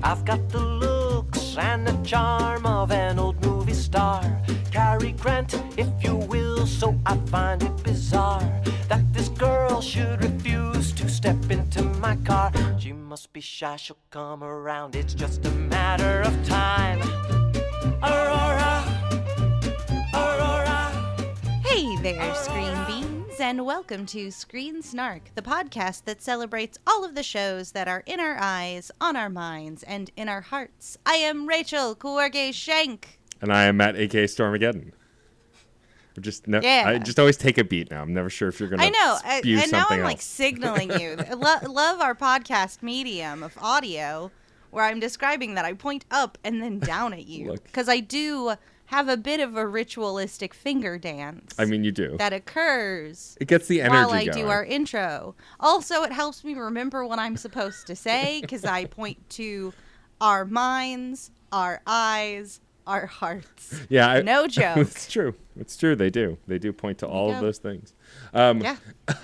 I've got the looks and the charm of an old movie star. Cary Grant, if you will, so I find it bizarre that this girl should refuse to step into my car. She must be shy, she'll come around, it's just a matter of time. Aurora, Aurora. Hey there, Screen Beans, and welcome to Screen Snark, the podcast that celebrates all of the shows that are in our eyes, on our minds, and in our hearts. I am Rachel Kuorge-Shank. And I am Matt, a.k.a. Stormageddon. Yeah. I just always take a beat now. I'm never sure if you're going to spew and something now I'm else. like signaling you. Love our podcast medium of audio where I'm describing that I point up and then down at you. Because I do have a bit of a ritualistic finger dance. I mean, you do. That occurs. It gets the energy while I going. do our intro. Also, it helps me remember what I'm supposed to say because I point to our minds, our eyes, our hearts. Yeah, no joke. It's true. It's true. They do. They do point to all of those things. Yeah.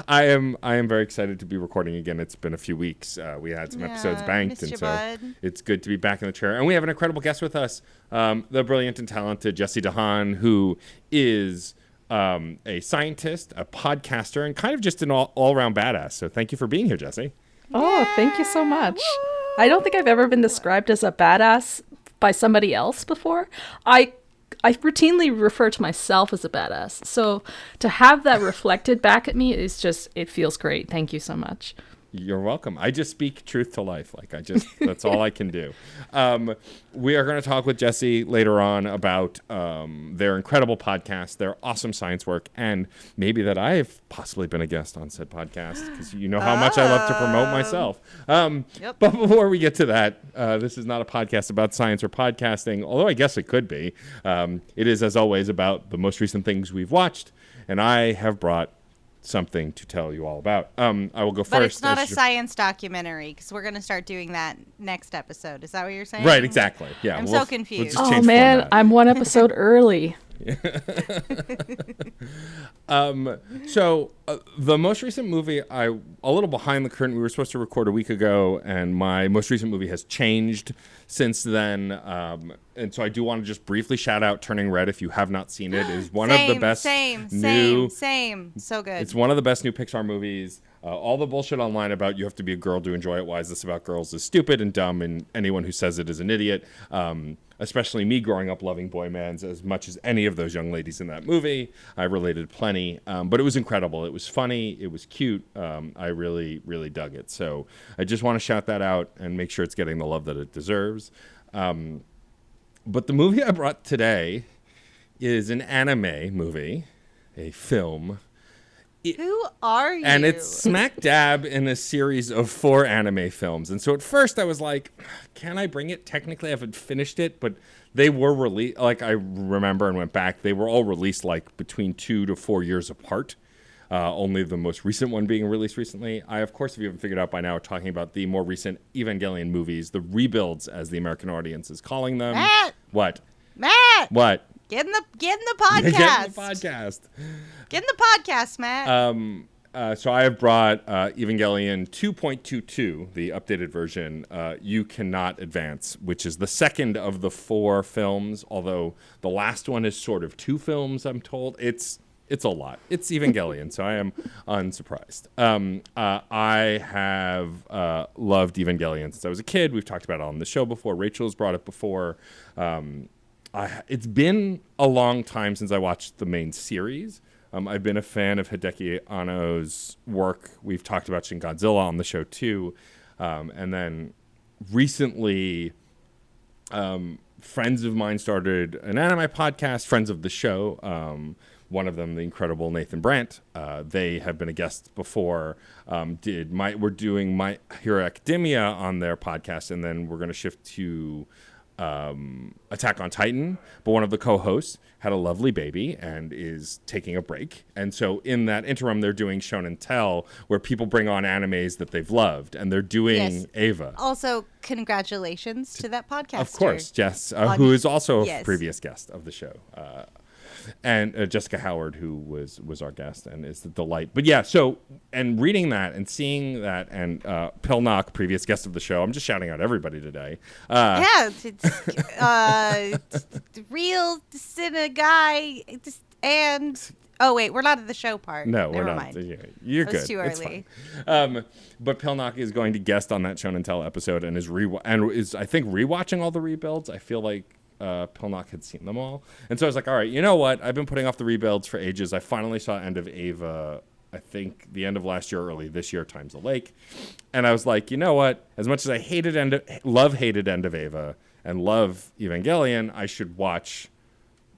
I am very excited to be recording again. It's been a few weeks. We had some episodes banked, and so bud. it's good to be back in the chair. And we have an incredible guest with us, the brilliant and talented Jessie deHaan, who is a scientist, a podcaster, and kind of just an all-around badass. So thank you for being here, Jessie. Oh, thank you so much. I don't think I've ever been described as a badass by somebody else before. I routinely refer to myself as a badass. So to have that reflected back at me is just, it feels great. Thank you so much. You're welcome. I just speak truth to life. That's all I can do. We are going to talk with Jessie later on about their incredible podcast, their awesome science work, and maybe that I've possibly been a guest on said podcast because you know how much I love to promote myself. But before we get to that, this is not a podcast about science or podcasting, although I guess it could be. It is, as always, about the most recent things we've watched, and I have brought something to tell you all about. I will go first. But it's not a science documentary because we're going to start doing that next episode. Is that what you're saying? Right, exactly. Yeah, I'm so confused. We'll man, format. I'm one episode early. So the most recent movie, a little behind the curtain, we were supposed to record a week ago, and my most recent movie has changed since then. And so I do want to just briefly shout out Turning Red. If you have not seen it, it is one of the best Same. So good. It's one of the best new Pixar movies. All the bullshit online about you have to be a girl to enjoy it. Why is this about girls is stupid and dumb, and anyone who says it is an idiot. Especially me growing up loving boy bands as much as any of those young ladies in that movie. I related plenty, but it was incredible. It was funny. It was cute. I really, really dug it. So I just want to shout that out and make sure it's getting the love that it deserves. But the movie I brought today is an anime movie, a film. Who are you? And it's smack dab in a series of 4 anime films. And so at first I was like, can I bring it? Technically I haven't finished it, but they were released, like I remember and went back, they were all released like between 2 to 4 years apart. Only the most recent one being released recently. I, of course, if you haven't figured out by now, are talking about the more recent Evangelion movies, the rebuilds as the American audience is calling them. Matt! What? Matt! What? Get in the podcast. Get in the podcast. Get in the podcast, Matt. So I have brought Evangelion 2.22, the updated version, You Cannot Advance, which is the second of the 4 films, although the last one is sort of 2 films, I'm told. It's a lot. It's Evangelion, so I am unsurprised. I have loved Evangelion since I was a kid. We've talked about it on the show before. Rachel's brought it before. It's been a long time since I watched the main series. I've been a fan of Hideki Anno's work. We've talked about Shin Godzilla on the show too. And then recently, friends of mine started an anime podcast, friends of the show. One of them, the incredible Nathan Brandt. They have been a guest before. We're doing My Hero Academia on their podcast, and then we're going to shift to Attack on Titan, but one of the co-hosts had a lovely baby and is taking a break. And so in that interim, they're doing Shonen Tell, where people bring on animes that they've loved, and they're doing Ava. Also, congratulations to that podcast. Of course, Jess, who is also a previous guest of the show. And Jessica Howard, who was our guest and is the delight. But yeah, so, and reading that and seeing that, and Pilnock, previous guest of the show, I'm just shouting out everybody today. Yeah, it's real cine guy, and oh wait, we're not at the show part. No, Never we're not. mind. Yeah, you're It was good. too It's early. fine. But Pilnock is going to guest on that Show and Tell episode and is I think rewatching all the rebuilds. I feel like Pilnock had seen them all, and so I was like, all right, you know what? I've been putting off the rebuilds for ages. I finally saw End of Ava. I think the end of last year, early this year, Times the Lake, and I was like, you know what? As much as I hated End of Ava and love Evangelion, I should watch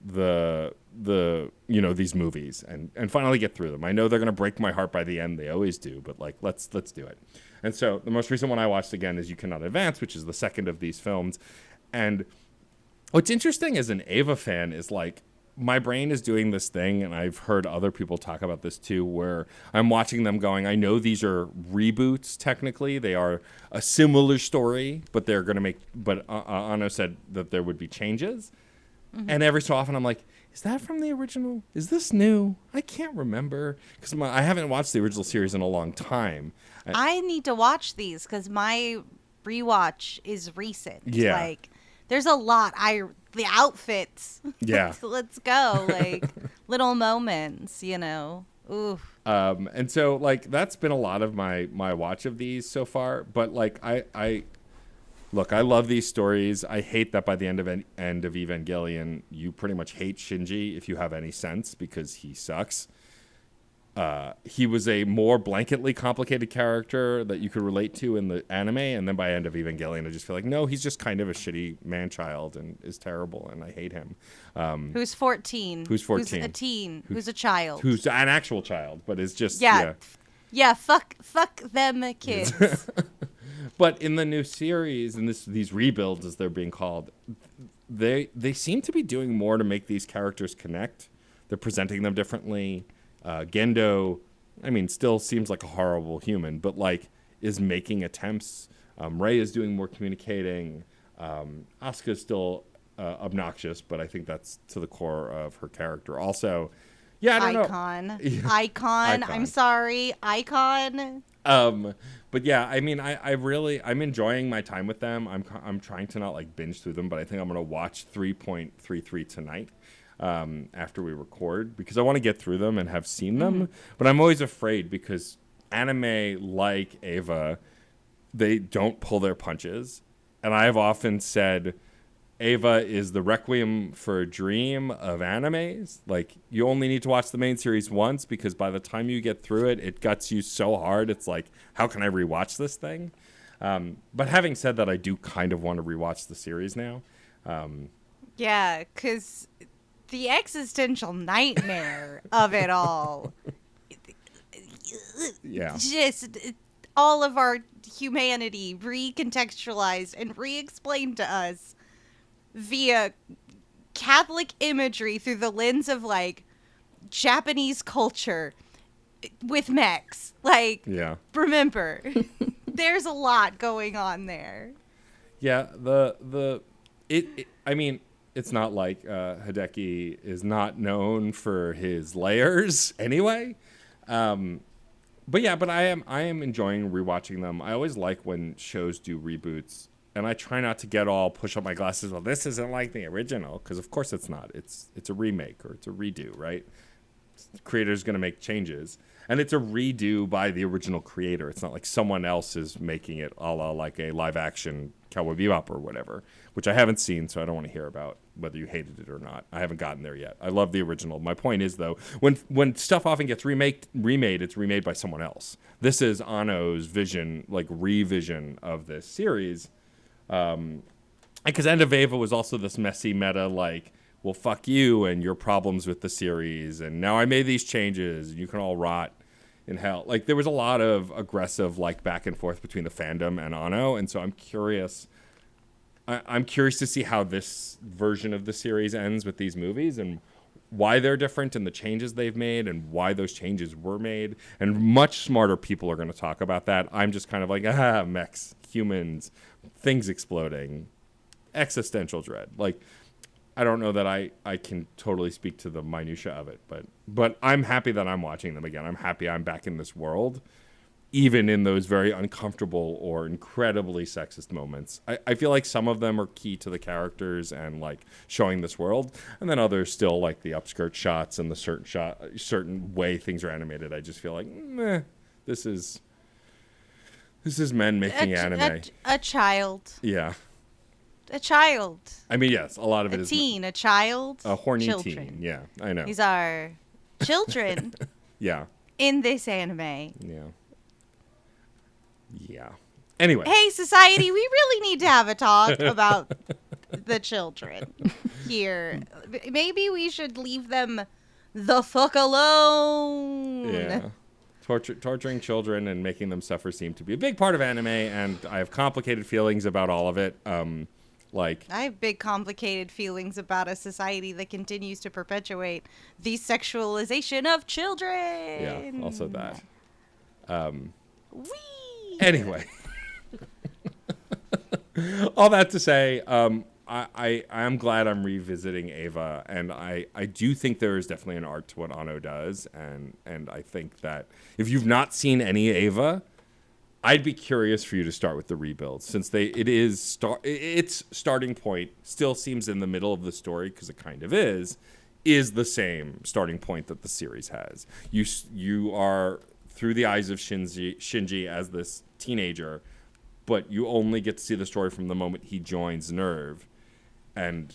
the these movies and finally get through them. I know they're gonna break my heart by the end. They always do, but like let's do it. And so the most recent one I watched again is You Cannot Advance, which is the second of these films. And what's interesting as an Ava fan is like my brain is doing this thing, and I've heard other people talk about this too, where I'm watching them going, I know these are reboots technically. They are a similar story, but they're going to make, but Anno said that there would be changes. Mm-hmm. And every so often I'm like, is that from the original? Is this new? I can't remember because I haven't watched the original series in a long time. I need to watch these because my rewatch is recent. Yeah. Like, there's a lot. The outfits. Yeah. Let's go. Like, little moments, Ooh. And so, like, that's been a lot of my watch of these so far. But, like, I love these stories. I hate that by the end of Evangelion, you pretty much hate Shinji if you have any sense because he sucks. He was a more blanketly complicated character that you could relate to in the anime, and then by end of Evangelion, I just feel like, no, he's just kind of a shitty man-child and is terrible, and I hate him. Who's 14? Who's 14? Who's a teen? Who's a child? Who's an actual child, but is just, Yeah, fuck them kids. But in the new series, and these rebuilds, as they're being called, they seem to be doing more to make these characters connect. They're presenting them differently. Gendo, I mean, still seems like a horrible human, but like is making attempts. Rei is doing more communicating. Asuka's still obnoxious, but I think that's to the core of her character. Also, yeah, I don't know. Icon. I'm sorry, Icon. But yeah, I mean, I'm enjoying my time with them. I'm trying to not like binge through them, but I think I'm gonna watch 3.33 tonight. After we record, because I want to get through them and have seen them. But I'm always afraid because anime like Ava, they don't pull their punches. And I have often said Ava is the Requiem for a Dream of animes. Like, you only need to watch the main series once because by the time you get through it, it guts you so hard. It's like, how can I rewatch this thing? But having said that, I do kind of want to rewatch the series now. Yeah, because the existential nightmare of it all. Yeah. Just all of our humanity recontextualized and re-explained to us via Catholic imagery through the lens of, like, Japanese culture with mechs. Like, Yeah. Remember, there's a lot going on there. Yeah, I mean, it's not like Hideki is not known for his layers anyway. But I am enjoying rewatching them. I always like when shows do reboots, and I try not to get all push up my glasses. Well, this isn't like the original, because of course it's not. It's a remake or it's a redo, right? The creator's going to make changes, and it's a redo by the original creator. It's not like someone else is making it a la like a live action Cowboy Bebop or whatever, which I haven't seen, so I don't want to hear about whether you hated it or not. I haven't gotten there yet. I love the original. My point is, though, when stuff often gets remade, it's remade by someone else. This is Anno's vision, like revision of this series. Because End of Ava was also this messy meta, like, well, fuck you and your problems with the series, and now I made these changes, and you can all rot in hell. Like, there was a lot of aggressive, like, back and forth between the fandom and Anno, and so I'm curious. I'm curious to see how this version of the series ends with these movies and why they're different and the changes they've made and why those changes were made. And much smarter people are going to talk about that. I'm just kind of like, mechs, humans, things exploding, existential dread. Like, I don't know that I can totally speak to the minutia of it, but I'm happy that I'm watching them again. I'm happy I'm back in this world, even in those very uncomfortable or incredibly sexist moments. I feel like some of them are key to the characters and like showing this world, and then others still like the upskirt shots and the certain way things are animated. I just feel like, meh, this is men making anime. A child. Yeah. A child. I mean, yes, a lot of it A is teen. A child. a horny children. teen. Yeah, I know. These are children Yeah. in this anime. Yeah. Yeah. Anyway. Hey, society, we really need to have a talk about the children here. Maybe we should leave them the fuck alone. Yeah. Torturing children and making them suffer seem to be a big part of anime, and I have complicated feelings about all of it. Like, I have big complicated feelings about a society that continues to perpetuate the sexualization of children. yeah, also that. Whee! Anyway. All that to say, I'm glad I'm revisiting Ava, and I do think there is definitely an art to what Anno does, and I think that if you've not seen any Ava, I'd be curious for you to start with the rebuild, since its starting point still seems in the middle of the story, because it kind of is the same starting point that the series has. You are through the eyes of Shinji as this teenager, but you only get to see the story from the moment he joins Nerve. And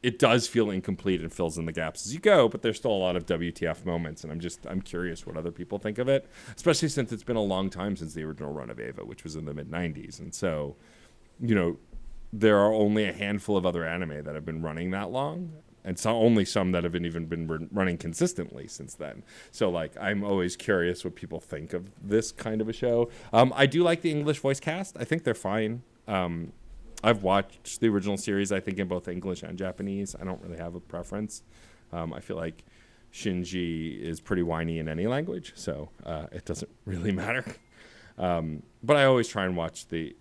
it does feel incomplete and fills in the gaps as you go, but there's still a lot of WTF moments, and I'm curious what other people think of it, especially since it's been a long time since the original run of Ava, which was in the mid-90s. And so, there are only a handful of other anime that have been running that long, and only some that have been running consistently since then. So, like, I'm always curious what people think of this kind of a show. I do like the English voice cast. I think they're fine. I've watched the original series, I think, in both English and Japanese. I don't really have a preference. I feel like Shinji is pretty whiny in any language, so it doesn't really matter. But I always try and watch the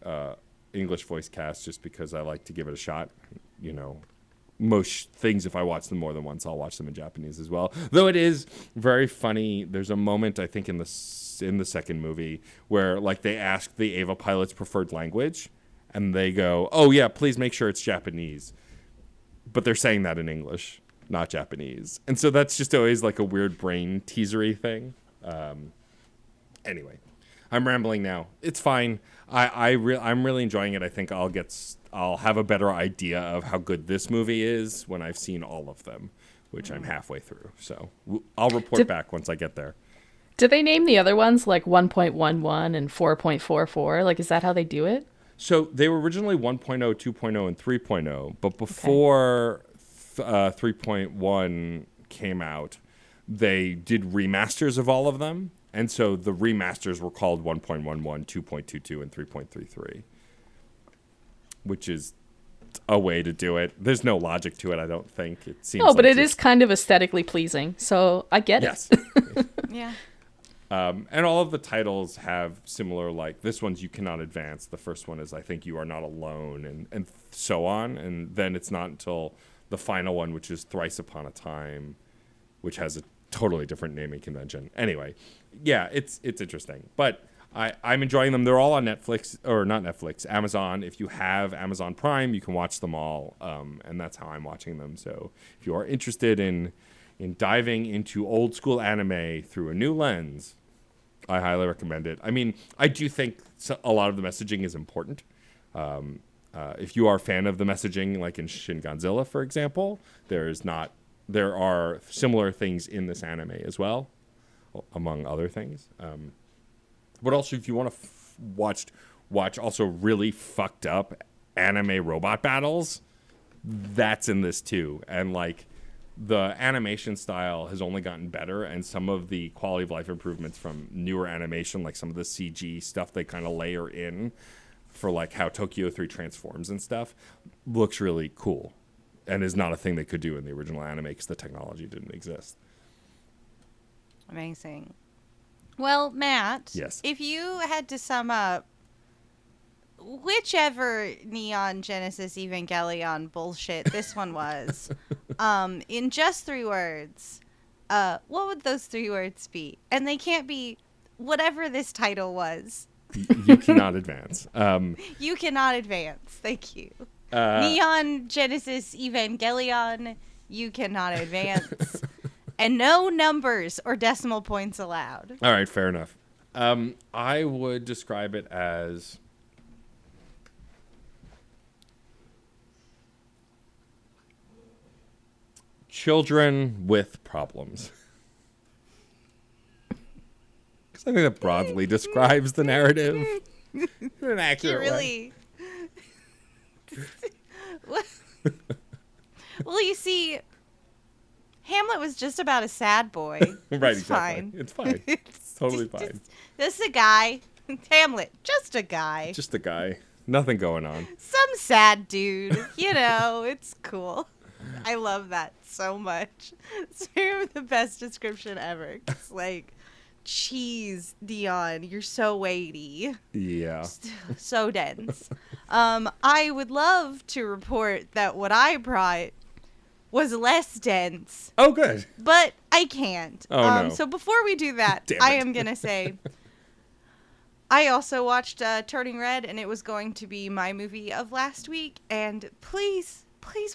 English voice cast just because I like to give it a shot. Most things, if I watch them more than once, I'll watch them in Japanese as well. Though it is very funny. There's a moment, I think, in the second movie where like they ask the Ava pilot's preferred language, and they go, "Oh yeah, please make sure it's Japanese," but they're saying that in English, not Japanese, and so that's just always like a weird brain teasery thing. Anyway, I'm rambling now. It's fine. I'm really enjoying it. I think I'll have a better idea of how good this movie is when I've seen all of them, which I'm halfway through. So I'll report back once I get there. Did they name the other ones like 1.11 and 4.44? Like, is that how they do it? So they were originally 1.0, 2.0, and 3.0, but before 3.1 came out, they did remasters of all of them, and so the remasters were called 1.11, 2.22, and 3.33, which is a way to do it. There's no logic to it, I don't think. It seems. No, but it is kind of aesthetically pleasing, so I get it. Yeah. And all of the titles have similar, like, this one's You Cannot Advance. The first one is I Think You Are Not Alone, and so on. And then it's not until the final one, which is Thrice Upon a Time, which has a totally different naming convention. Anyway, yeah, it's interesting. But I'm enjoying them. They're all on Netflix, or not Netflix, Amazon. If you have Amazon Prime, you can watch them all. And that's how I'm watching them. So if you are interested in diving into old school anime through a new lens, I highly recommend it. I mean, I do think a lot of the messaging is important. If you are a fan of the messaging, like in Shin Godzilla, for example, there are similar things in this anime as well, among other things. But also, if you want to watch also really fucked up anime robot battles, that's in this too. And like, the animation style has only gotten better, and some of the quality of life improvements from newer animation, like some of the CG stuff they kind of layer in for like how Tokyo 3 transforms and stuff, looks really cool and is not a thing they could do in the original anime because the technology didn't exist. Amazing. Well, Matt, yes, if you had to sum up whichever Neon Genesis Evangelion bullshit this one was, in just 3 words, what would those 3 words be? And they can't be whatever this title was. You cannot advance. You cannot advance. Thank you. Neon Genesis Evangelion, you cannot advance. And no numbers or decimal points allowed. All right, fair enough. I would describe it as children with problems. Because I think that broadly describes the narrative in an accurate way. Well, you see, Hamlet was just about a sad boy. Right, It's exactly. fine. It's fine. It's totally fine. This is a guy. Hamlet, just a guy. Just a guy. Nothing going on. Some sad dude. You know, it's cool. I love that so much. It's the best description ever. It's like, jeez, Dion, you're so weighty. Yeah. So dense. I would love to report that what I brought was less dense, Oh, good. but I can't. Oh, no. So before we do that, Damn I it. am going to say I also watched Turning Red, and it was going to be my movie of last week. And please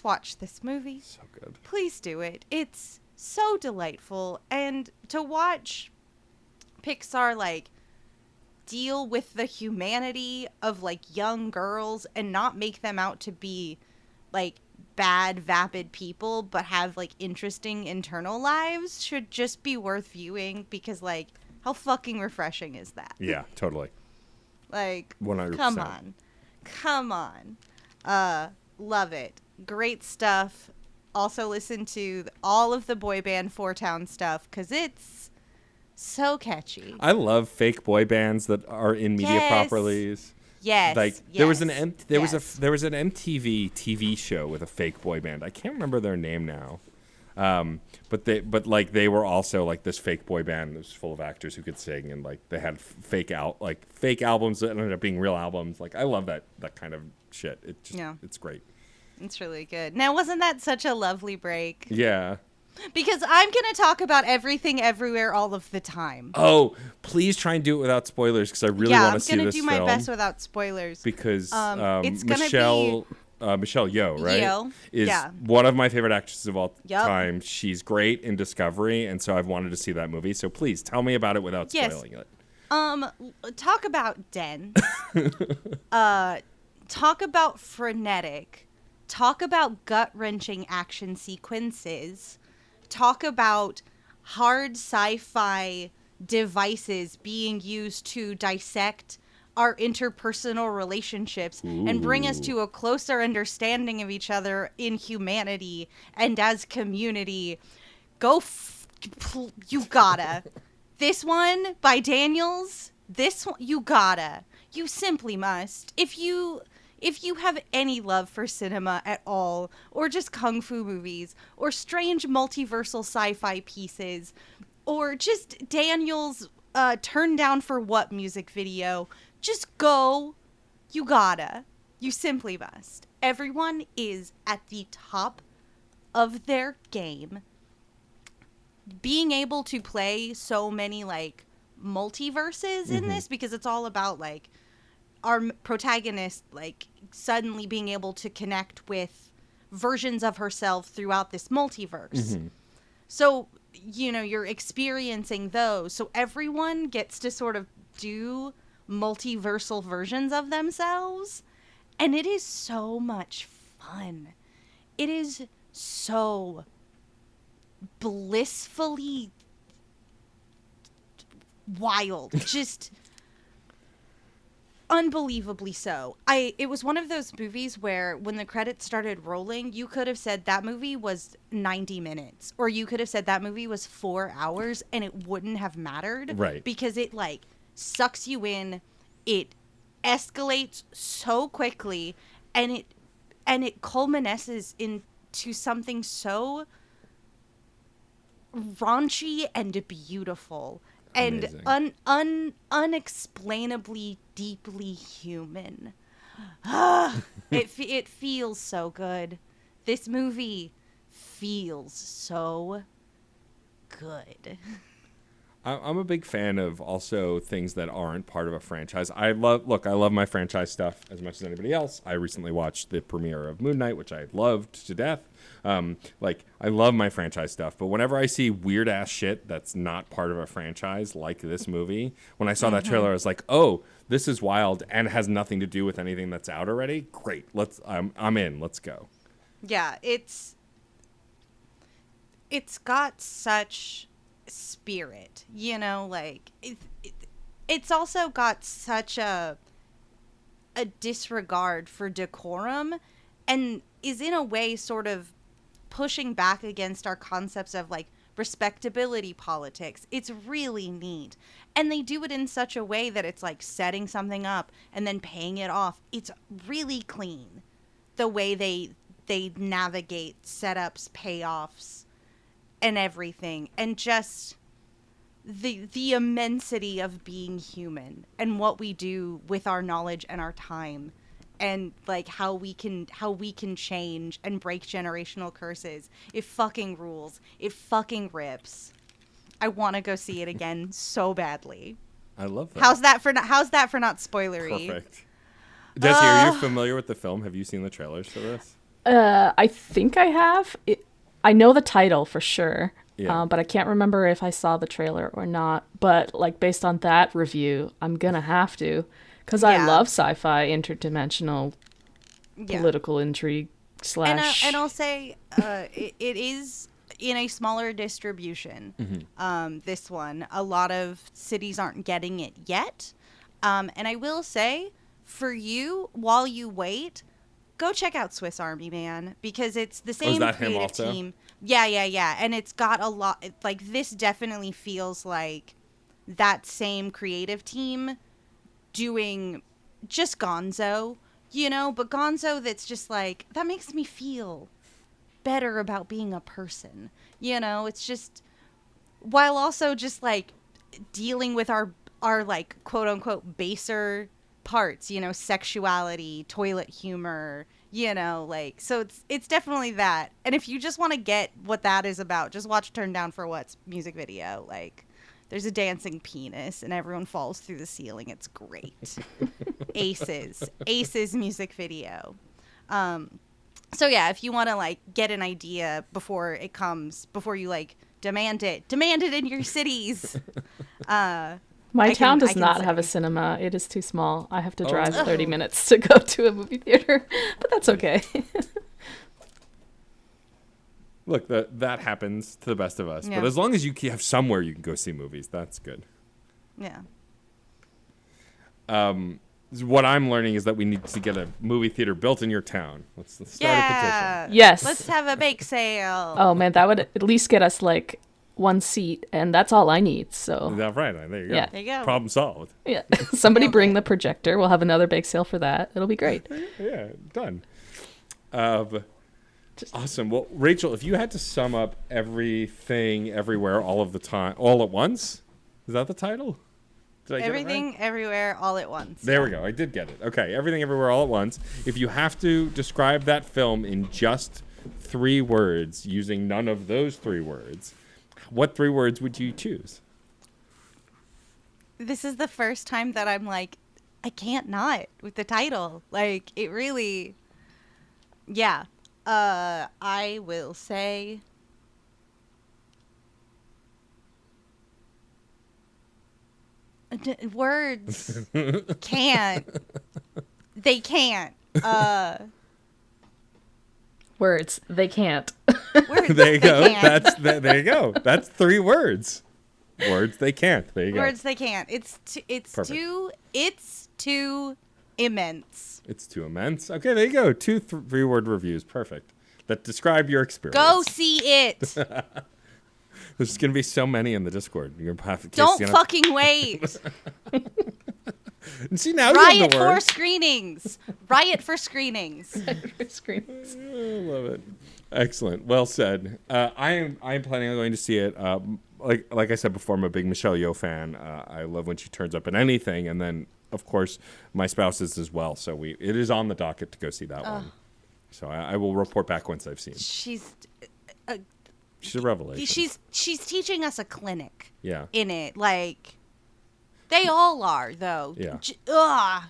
watch this movie. So good. Please do it. It's so delightful. And to watch Pixar, like, deal with the humanity of, like, young girls and not make them out to be, like, bad, vapid people, but have, like, interesting internal lives should just be worth viewing because, like, how fucking refreshing is that? Yeah, totally. Like, 100%. Come on. Love it. Great stuff. Also listen to all of the boy band Four Town stuff because it's so catchy. I love fake boy bands that are in media Yes. properties. Yes. Like yes, there was an yes. there was an MTV TV show with a fake boy band. I can't remember their name now. But they were also like this fake boy band that was full of actors who could sing, and like they had fake albums that ended up being real albums. Like I love that kind of shit. It's great. It's really good. Now, wasn't that such a lovely break? Yeah. Because I'm going to talk about everything everywhere all of the time. Oh, please try and do it without spoilers because I really want to see this film. I'm going to do my best without spoilers. Because it's gonna Michelle Yeoh, right? Yeoh, is yeah. one of my favorite actresses of all Yup. time. She's great in Discovery, and so I've wanted to see that movie. So please tell me about it without Yes. spoiling it. Talk about dense. Talk about frenetic. Talk about gut-wrenching action sequences. Talk about hard sci-fi devices being used to dissect our interpersonal relationships and bring us to a closer understanding of each other in humanity and as community. You gotta. This one by Daniels, this one, you gotta. You simply must. If you have any love for cinema at all, or just kung fu movies, or strange multiversal sci-fi pieces, or just Daniel's Turn Down for What music video, just go. You gotta. You simply must. Everyone is at the top of their game. Being able to play so many, like, multiverses in this, because it's all about, like, our protagonist, like, suddenly being able to connect with versions of herself throughout this multiverse. So, you know, you're experiencing those. So everyone gets to sort of do multiversal versions of themselves. And it is so much fun. It is so blissfully wild. Just unbelievably so. It was one of those movies where when the credits started rolling, you could have said that movie was 90 minutes, or you could have said that movie was 4 hours, and it wouldn't have mattered. Right. Because it, like, sucks you in. It escalates so quickly, and it culminates into something so raunchy and beautiful. Amazing. And unexplainably deeply human. It feels so good. This movie feels so good. I'm a big fan of also things that aren't part of a franchise. I love my franchise stuff as much as anybody else. I recently watched the premiere of Moon Knight, which I loved to death. I love my franchise stuff, but whenever I see weird ass shit that's not part of a franchise, like this movie, when I saw that trailer, I was like, oh, this is wild and has nothing to do with anything that's out already. Great, I'm in. Let's go. Yeah, it's got such spirit, like it's also got such a disregard for decorum, and is in a way sort of pushing back against our concepts of like respectability politics. It's really neat, and they do it in such a way that it's like setting something up and then paying it off. It's really clean, the way they navigate setups, payoffs, and everything, and just the immensity of being human and what we do with our knowledge and our time, and like how we can change and break generational curses. It fucking rules. It fucking rips. I want to go see it again so badly. I love that. How's that for not spoilery? Perfect. Jessie, are you familiar with the film? Have you seen the trailers for this? I think I have. I know the title for sure, Yeah. but I can't remember if I saw the trailer or not. But like based on that review, I'm gonna have to, because I love sci-fi, interdimensional, political intrigue / And I'll say it is in a smaller distribution. This one, a lot of cities aren't getting it yet. And I will say, for you, while you wait, go check out Swiss Army Man, because it's the same creative team. Yeah. And it's got a lot, like, this definitely feels like that same creative team doing just Gonzo, but Gonzo that's just like, that makes me feel better about being a person. It's just, while also just like dealing with our like quote unquote baser parts, sexuality, toilet humor, like, so it's definitely that. And if you just want to get what that is about, just watch Turn Down for What's music video. Like, there's a dancing penis and everyone falls through the ceiling. It's great. Aces music video. So yeah, if you want to like get an idea before it comes, before you like demand it in your cities. My town does not have a cinema. It is too small. I have to drive 30 minutes to go to a movie theater, but that's okay. Look, that happens to the best of us. Yeah. But as long as you have somewhere you can go see movies, that's good. Yeah. What I'm learning is that we need to get a movie theater built in your town. Let's start a petition. Yes. Let's have a bake sale. Oh man, that would at least get us like one seat, and that's all I need. So Yeah, right. There you go. Yeah. There you go. Problem solved. yeah, somebody bring the projector. We'll have another bake sale for that. It'll be great. Yeah, done. Awesome. Well, Rachel, if you had to sum up everything, everywhere, all of the time, all at once, is that the title? Did I Everything, get it right? everywhere, all at once. There we go. I did get it. Okay, Everything, Everywhere, All at Once. If you have to describe that film in just 3 words, using none of those 3 words, what 3 words would you choose? This is the first time that I'm like, I can't not with the title. Like, it really, yeah. I will say words can't. They can't. Words, they can't. Words, There you they go. can't. There you go. That's 3 words. Words they can't. There you go. Words they can't. It's too immense. It's too immense. Okay, there you go. 2 3-word reviews. Perfect. That describe your experience. Go see it. There's going to be so many in the Discord. You're gonna have to Don't fucking wait. See, now you Riot have the for word. screenings. Riot for screenings. Screams. I love it. Excellent. Well said. I am planning on going to see it. like I said before, I'm a big Michelle Yeoh fan. I love when she turns up in anything, and then of course my spouse is as well. So it is on the docket to go see that one. So I will report back once I've seen. She's a revelation. She's teaching us a clinic. Yeah. In it, like they all are though. Yeah. Ugh.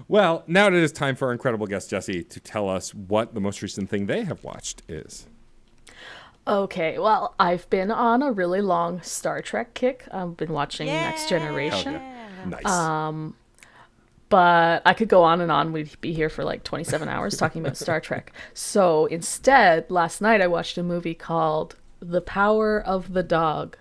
Well, now it is time for our incredible guest Jessie to tell us what the most recent thing they have watched is. Okay, well, I've been on a really long Star Trek kick. I've been watching Next Generation. Nice. But I could go on and on. We'd be here for like 27 hours talking about Star Trek. So instead, last night I watched a movie called The Power of the Dog.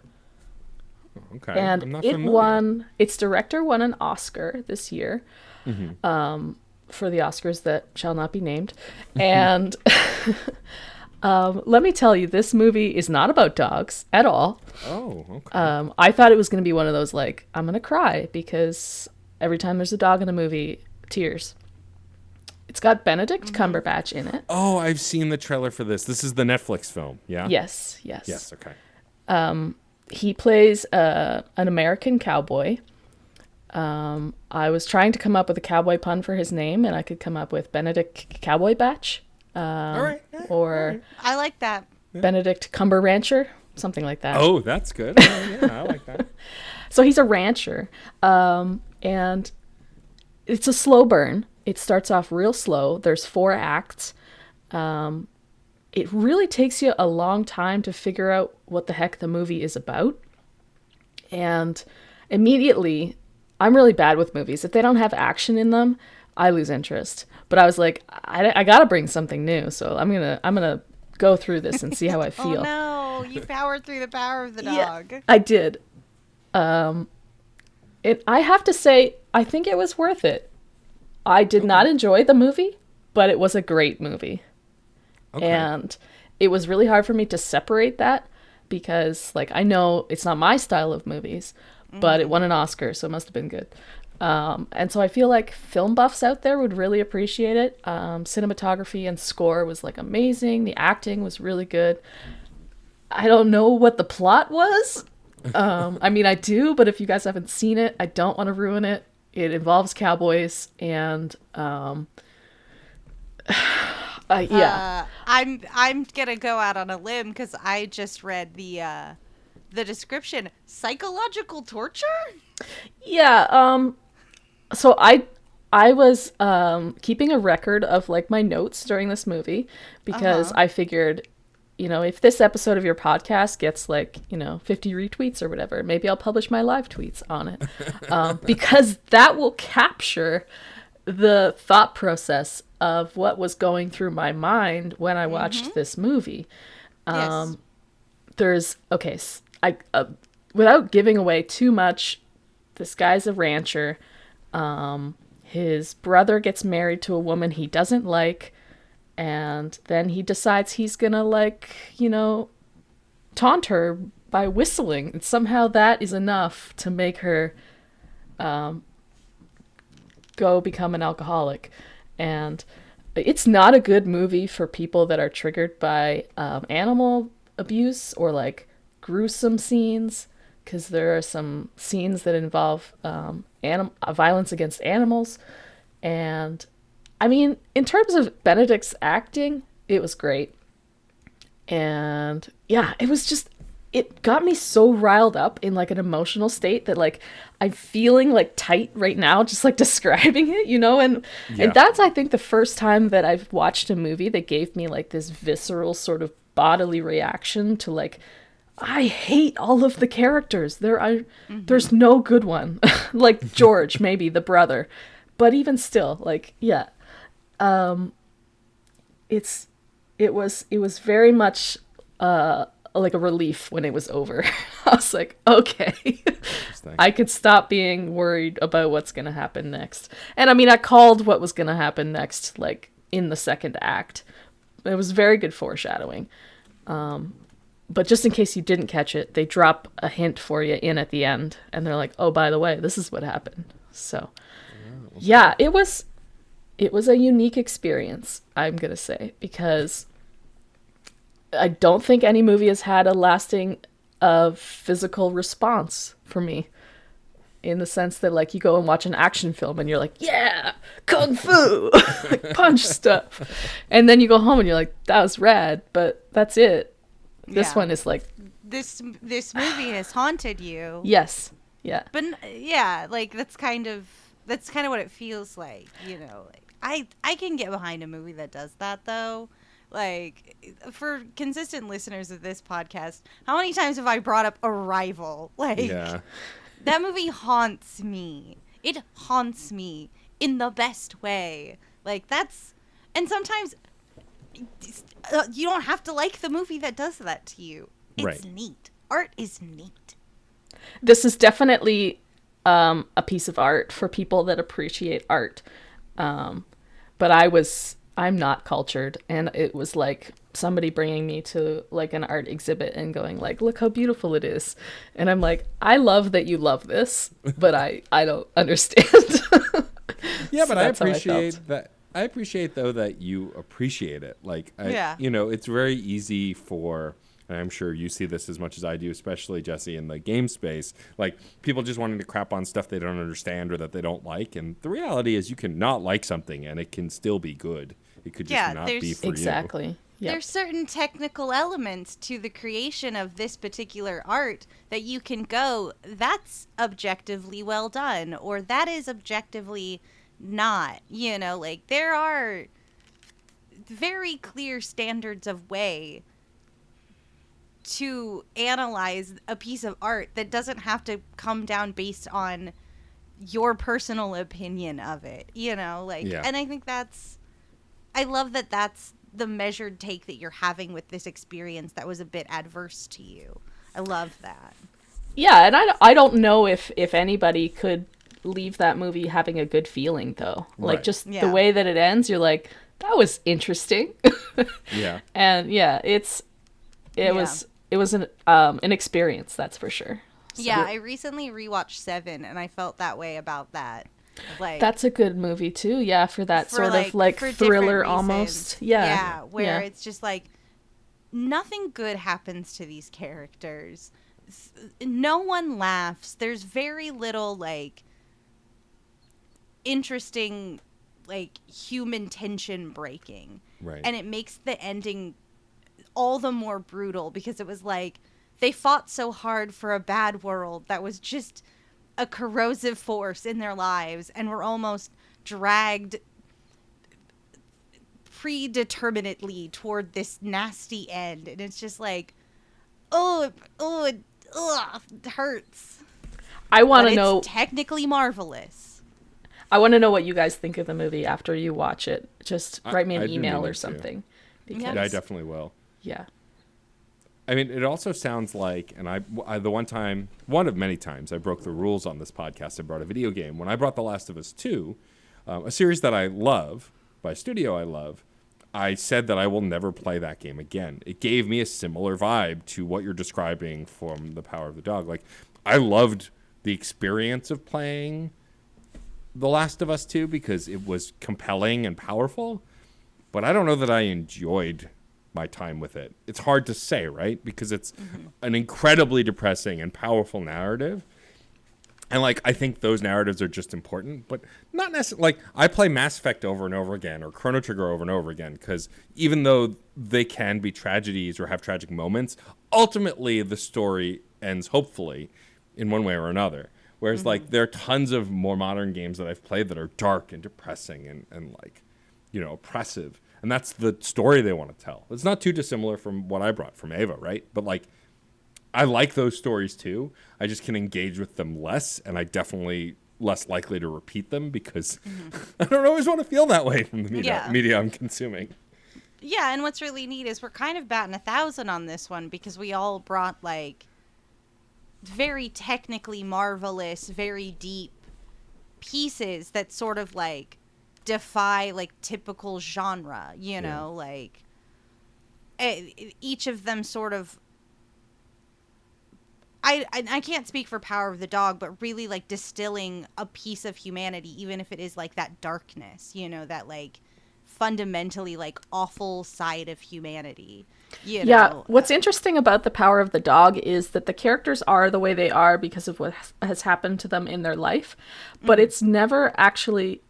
Okay. And I'm not it familiar. won, its director won an Oscar this year for the Oscars that shall not be named. And let me tell you, this movie is not about dogs at all. Oh, okay. I thought it was going to be one of those, like, I'm going to cry because every time there's a dog in a movie, tears. It's got Benedict Cumberbatch in it. Oh, I've seen the trailer for this. This is the Netflix film, yeah? Yes. Yes, okay. He plays an American cowboy. I was trying to come up with a cowboy pun for his name, and I could come up with Benedict Cowboy Batch. All right. Or I like that. Benedict Cumber Rancher, something like that. Oh, that's good. Oh, yeah, I like that. So he's a rancher, and it's a slow burn. It starts off real slow. There's 4 acts. It really takes you a long time to figure out what the heck the movie is about. And immediately, I'm really bad with movies. If they don't have action in them, I lose interest. But I was like, I gotta bring something new, so I'm gonna go through this and see how I feel. Oh no, you powered through the power of the dog. Yeah, I did. I have to say, I think it was worth it. I did not enjoy the movie, but it was a great movie. Okay. And it was really hard for me to separate that because, like, I know it's not my style of movies, but it won an Oscar, so it must have been good. And so I feel like film buffs out there would really appreciate it. Cinematography and score was, like, amazing. The acting was really good. I don't know what the plot was. I mean, I do, but if you guys haven't seen it, I don't want to ruin it. It involves cowboys and yeah. I'm gonna go out on a limb because I just read the description. Psychological torture? Yeah. So I was keeping a record of, like, my notes during this movie because I figured, you know, if this episode of your podcast gets, like, you know, 50 retweets or whatever, maybe I'll publish my live tweets on it. Because that will capture the thought process of what was going through my mind when I watched this movie. Yes. Without giving away too much, this guy's a rancher. His brother gets married to a woman he doesn't like. And then he decides he's gonna, like, you know, taunt her by whistling. And somehow that is enough to make her go become an alcoholic. And it's not a good movie for people that are triggered by animal abuse or, like, gruesome scenes, because there are some scenes that involve violence against animals. And I mean, in terms of Benedict's acting, it was great. And yeah, it got me so riled up in, like, an emotional state that, like, I'm feeling, like, tight right now, just, like, describing it, you know? And that's, I think, the first time that I've watched a movie that gave me, like, this visceral sort of bodily reaction to, like, I hate all of the characters. There's no good one. Like George, maybe the brother. But even still, like, yeah. It was very much like a relief when it was over. I was like, okay, I could stop being worried about what's gonna happen next. And I mean, I called what was gonna happen next, like, in the second act. It was very good foreshadowing. But just in case you didn't catch it, they drop a hint for you in at the end, and they're like, oh, by the way, this is what happened. So yeah, it was a unique experience, I'm going to say, because I don't think any movie has had a lasting physical response for me. In the sense that, like, you go and watch an action film and you're like, yeah, kung fu, like, punch stuff. And then you go home and you're like, that was rad, but that's it. This one is like... This movie has haunted you. Yes. Yeah. But, yeah, like, that's kind of what it feels like, you know. Like, I can get behind a movie that does that, though. Like, for consistent listeners of this podcast, how many times have I brought up Arrival? Like... Yeah. That movie haunts me. It haunts me in the best way. Like, that's... And sometimes you don't have to like the movie that does that to you. It's neat. Art is neat. This is definitely a piece of art for people that appreciate art. But I'm not cultured, and it was like somebody bringing me to like an art exhibit and going like, look how beautiful it is. And I'm like, I love that you love this, but I don't understand. Yeah, So but I that's how I appreciate felt. that. I appreciate though that you appreciate it. Like, Yeah. you know, it's very easy for, and I'm sure you see this as much as I do, especially Jessie in the game space, like people just wanting to crap on stuff they don't understand or that they don't like. And the reality is you can not like something and it can still be good. It could just not be for you. Exactly. Yep. There's certain technical elements to the creation of this particular art that you can go, that's objectively well done, or that is objectively not. You know, like, there are very clear standards of way to analyze a piece of art that doesn't have to come down based on your personal opinion of it, you know, like, and I think I love that that's the measured take that you're having with this experience that was a bit adverse to you. I love that. Yeah, and I don't know if anybody could leave that movie having a good feeling, though. Like, just the way that it ends, you're like, that was interesting. Yeah. And yeah, it was an experience, that's for sure. So, yeah, I recently rewatched Seven, and I felt that way about that. Like, that's a good movie too. Yeah, for that sort of like for thriller different almost. reasons. Yeah. Yeah, where it's just like nothing good happens to these characters. No one laughs. There's very little like interesting like human tension breaking. Right. And it makes the ending all the more brutal because it was like they fought so hard for a bad world that was just a corrosive force in their lives and were almost dragged predeterminately toward this nasty end. And it's just like, it hurts. I want But to know. It's technically marvelous. I want to know what you guys think of the movie after you watch it. Just write me I an do email need or to. something. Because, Yeah, I definitely will. Yeah. I mean, it also sounds like, and I one of many times I broke the rules on this podcast. I brought a video game. When I brought The Last of Us 2, a series that I love, by a studio I love, I said that I will never play that game again. It gave me a similar vibe to what you're describing from The Power of the Dog. Like, I loved the experience of playing The Last of Us 2 because it was compelling and powerful, but I don't know that I enjoyed my time with it. It's hard to say, right? Because it's an incredibly depressing and powerful narrative. And like, I think those narratives are just important, but not necessarily. Like, I play Mass Effect over and over again, or Chrono Trigger over and over again, because even though they can be tragedies or have tragic moments, ultimately the story ends hopefully in one way or another. Whereas like, there are tons of more modern games that I've played that are dark and depressing and like, you know, oppressive. And that's the story they want to tell. It's not too dissimilar from what I brought from Ava, right? But like, I like those stories too. I just can engage with them less, and I definitely less likely to repeat them because I don't always want to feel that way from the media I'm consuming. Yeah, and what's really neat is we're kind of batting 1,000 on this one because we all brought like very technically marvelous, very deep pieces that sort of like defy like typical genre, you know, like each of them sort of I can't speak for Power of the Dog, but really like distilling a piece of humanity, even if it is like that darkness, you know, that like fundamentally like awful side of humanity. You Yeah, know? what's interesting about The Power of the Dog is that the characters are the way they are because of what has happened to them in their life, but it's never actually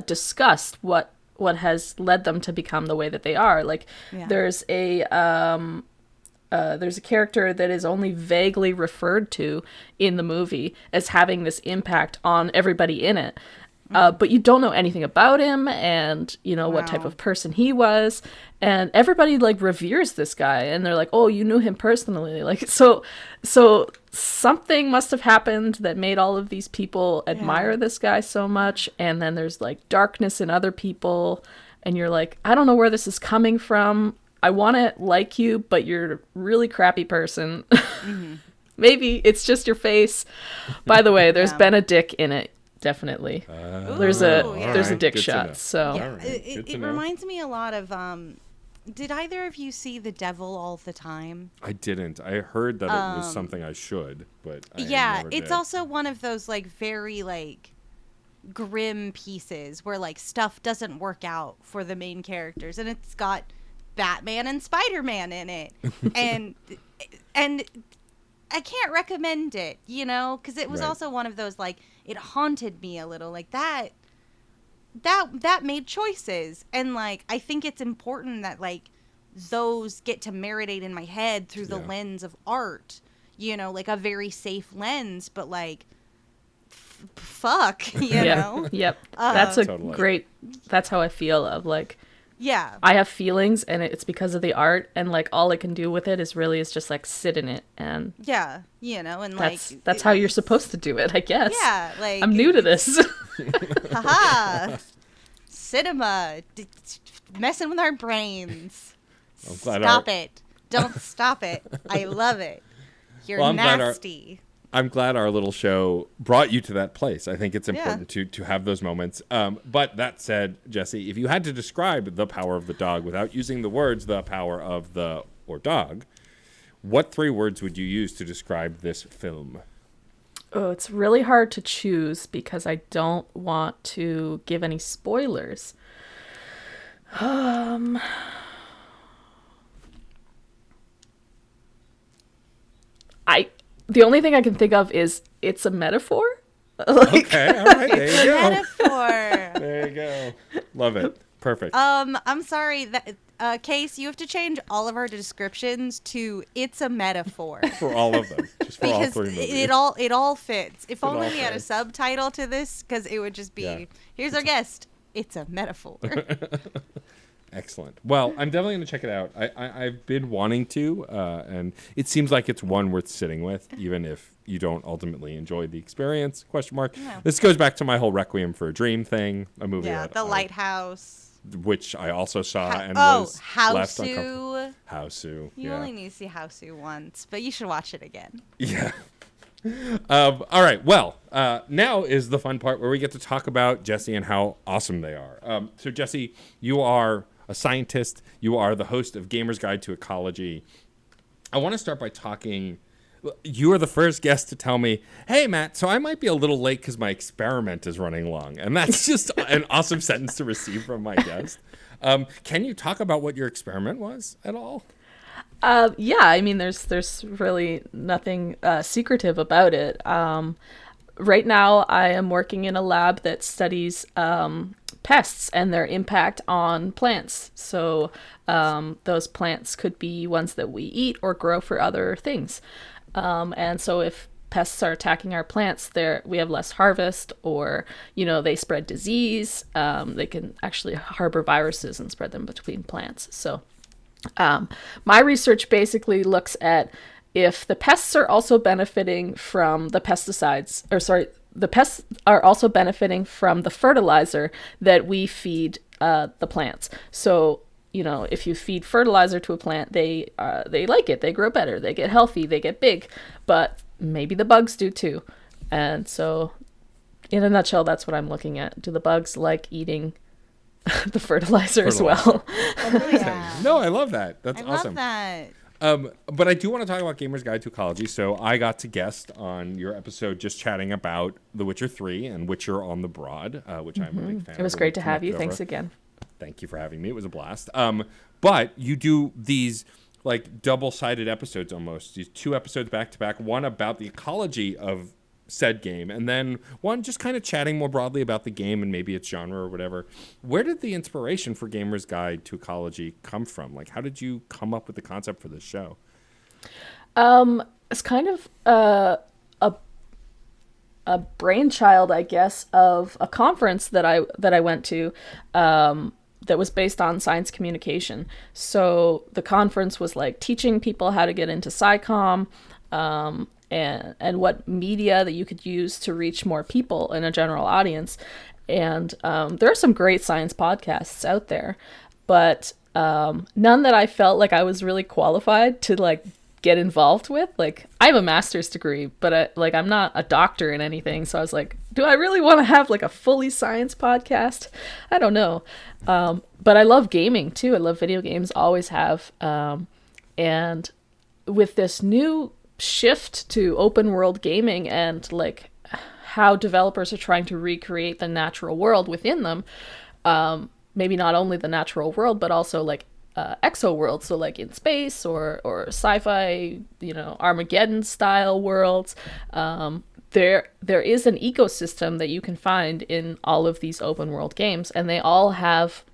discussed what has led them to become the way that they are. Like, Yeah. there's a character that is only vaguely referred to in the movie as having this impact on everybody in it. But you don't know anything about him and, you know, what type Wow. of person he was. And everybody, like, reveres this guy. And they're like, oh, you knew him personally. Like, so something must have happened that made all of these people admire this guy so much. And then there's, like, darkness in other people. And you're like, I don't know where this is coming from. I want to like you, but you're a really crappy person. Maybe it's just your face. By the way, there's been a dick in it. Definitely. There's a yeah. dick Good to shot. know. So Yeah, All right, good it to know. reminds me a lot of did either of you see The Devil All the Time? I didn't. I heard that it was something I should, but I Yeah, never it's did. also one of those like very like grim pieces where like stuff doesn't work out for the main characters, and it's got Batman and Spider-Man in it. and I can't recommend it, you know, because it was Right. also one of those like it haunted me a little, like that made choices, and like I think it's important that like those get to marinate in my head through the Yeah. lens of art, you know, like a very safe lens, but like fuck, you know. Yep. That's a Totally. great. That's how I feel. Of like, Yeah. I have feelings, and it's because of the art, and like all I can do with it is just like sit in it, and Yeah, you know, and that's how you're supposed to do it, I guess. Yeah, like I'm new to this. haha, cinema, messing with our brains. I'm glad Stop it! Don't stop it! I love it. You're Well, I'm glad our- nasty. I'm glad our little show brought you to that place. I think it's important to have those moments. But that said, Jessie, if you had to describe the power of the dog without using the words the power of the or dog, what 3 words would you use to describe this film? Oh, it's really hard to choose because I don't want to give any spoilers. The only thing I can think of is it's a metaphor. Okay, all right, there you go. Metaphor. There you go. Love it. Perfect. I'm sorry that Case, you have to change all of our descriptions to "it's a metaphor." For all of them. Just for all Because 3 movies. it all fits. If only all we had a fits. subtitle to this, because it would just be, Yeah. here's our guest. It's a metaphor. Excellent. Well, I'm definitely going to check it out. I've been wanting to, and it seems like it's one worth sitting with, even if you don't ultimately enjoy the experience, question mark. Yeah. This goes back to my whole Requiem for a Dream thing, a movie Yeah, that The Lighthouse. which I also saw and was left uncomfortable. Hausu. Hausu, You yeah. only need to see Hausu once, but you should watch it again. Yeah. All right. Well, now is the fun part where we get to talk about Jessie and how awesome they are. So, Jessie, you are a scientist. You are the host of Gamer's Guide to Ecology. I want to start by talking. You are the first guest to tell me, hey, Matt, so I might be a little late because my experiment is running long. And that's just an awesome sentence to receive from my guest. Can you talk about what your experiment was at all? Yeah, I mean, there's really nothing secretive about it. Right now, I am working in a lab that studies pests and their impact on plants. So those plants could be ones that we eat or grow for other things. And so if pests are attacking our plants, we have less harvest, or they spread disease. They can actually harbor viruses and spread them between plants. So my research basically looks at if the pests are also benefiting from the pesticides, the pests are also benefiting from the fertilizer that we feed the plants. So, if you feed fertilizer to a plant, they like it, they grow better, they get healthy, they get big, but maybe the bugs do too. And so, in a nutshell, that's what I'm looking at. Do the bugs like eating the fertilizer as well? Yeah. No, I love that. That's I awesome. love that. But I do want to talk about Gamer's Guide to Ecology. So I got to guest on your episode just chatting about The Witcher 3 and Witcher on the Broad, which I'm a big fan of. It was great to have you. Thanks again. Thank you for having me. It was a blast. But you do these like double-sided episodes almost. These 2 episodes back to back, one about the ecology of said game, and then one just kind of chatting more broadly about the game and maybe its genre or whatever. Where did the inspiration for Gamer's Guide to Ecology come from? Like, how did you come up with the concept for this show? It's kind of a brainchild, I guess, of a conference that I went to that was based on science communication. So the conference was like teaching people how to get into SciComm, and what media that you could use to reach more people in a general audience. And there are some great science podcasts out there, but none that I felt like I was really qualified to like get involved with. Like, I have a master's degree, but I'm not a doctor in anything. So I was like, do I really want to have like a fully science podcast? I don't know. But I love gaming too. I love video games, always have. And with this new shift to open world gaming and like how developers are trying to recreate the natural world within them, maybe not only the natural world, but also like exo worlds, so like in space or sci-fi, Armageddon style worlds. There is an ecosystem that you can find in all of these open world games, and they all have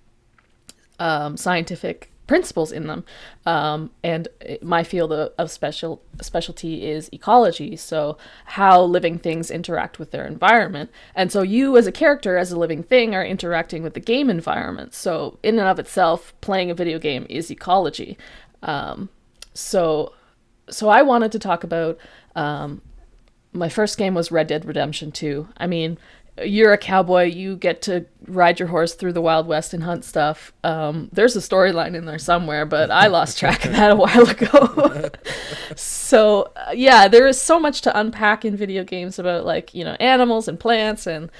scientific principles in them. And my field of specialty is ecology, so how living things interact with their environment. And so you as a character, as a living thing, are interacting with the game environment. So in and of itself, playing a video game is ecology. So I wanted to talk about, my first game was Red Dead Redemption 2. I mean, you're a cowboy, you get to ride your horse through the Wild West and hunt stuff. There's a storyline in there somewhere, but I lost track of that a while ago. So, yeah, there is so much to unpack in video games about, like, animals and plants and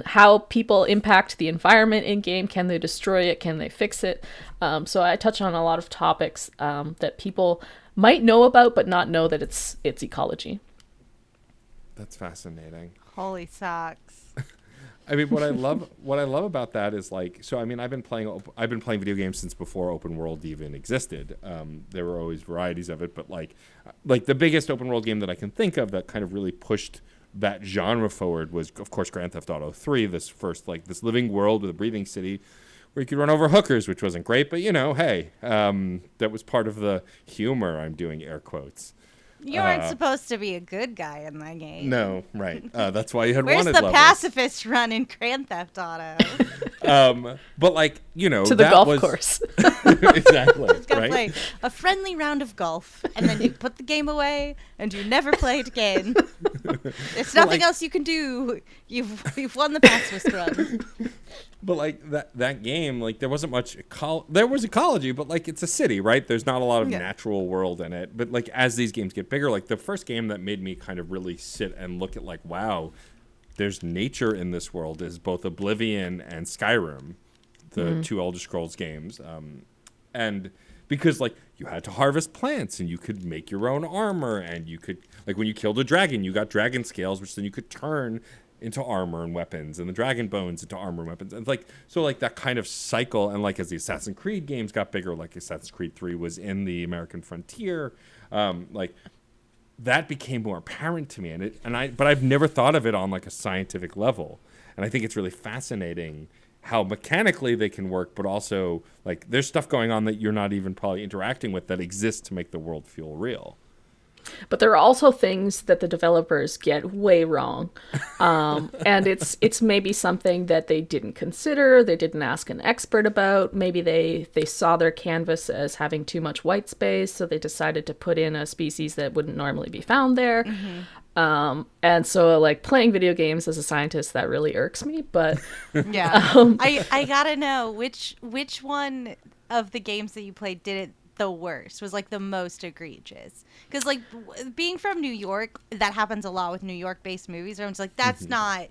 how people impact the environment in game. Can they destroy it? Can they fix it? So I touch on a lot of topics that people might know about, but not know that it's ecology. That's fascinating. Holy socks. I mean, what I love about that is like, so I mean, I've been playing video games since before open world even existed. There were always varieties of it, but like the biggest open world game that I can think of that kind of really pushed that genre forward was, of course, Grand Theft Auto 3. This first, like, this living world with a breathing city where you could run over hookers, which wasn't great, but hey, that was part of the humor. I'm doing air quotes. You aren't supposed to be a good guy in that game. No, right. That's why you had Where's wanted the levels. pacifist run in Grand Theft Auto? But like, to the golf course. Exactly. Just gotta play a friendly round of golf, and then you put the game away, and you never play it again. There's nothing else you can do. You've won the pacifist run. But like that game, like there wasn't much. There was ecology, but like it's a city, right? There's not a lot of natural world in it. But like as these games get bigger, like the first game that made me kind of really sit and look at like, wow, there's nature in this world is both Oblivion and Skyrim, the 2 Elder Scrolls games, and because like you had to harvest plants and you could make your own armor, and you could, like, when you killed a dragon, you got dragon scales, which then you could turn into armor and weapons, and the dragon bones into armor and weapons. And like, so like that kind of cycle, and like as the Assassin's Creed games got bigger, like Assassin's Creed 3 was in the American frontier, like that became more apparent to me. But I've never thought of it on like a scientific level. And I think it's really fascinating how mechanically they can work, but also like there's stuff going on that you're not even probably interacting with that exists to make the world feel real. But there are also things that the developers get way wrong. And it's maybe something that they didn't consider, they didn't ask an expert about. Maybe they saw their canvas as having too much white space, so they decided to put in a species that wouldn't normally be found there. Mm-hmm. And so, like, playing video games as a scientist, that really irks me. But yeah, I gotta know which one of the games that you played did it the worst, was like the most egregious, because like being from New York, that happens a lot with New York based movies. Everyone's like, that's not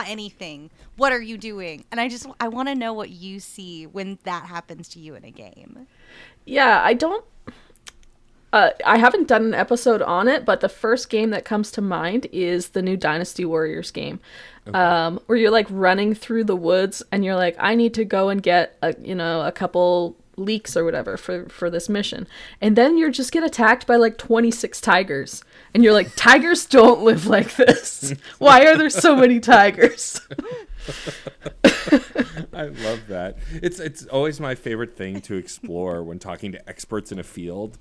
anything, what are you doing? And I want to know what you see when that happens to you in a game. Yeah, I haven't done an episode on it, but the first game that comes to mind is the new Dynasty Warriors game, where you're like running through the woods and you're like, I need to go and get a couple leeks or whatever for this mission, and then you just get attacked by like 26 tigers, and you're like, tigers don't live like this. Why are there so many tigers? I love that. It's always my favorite thing to explore when talking to experts in a field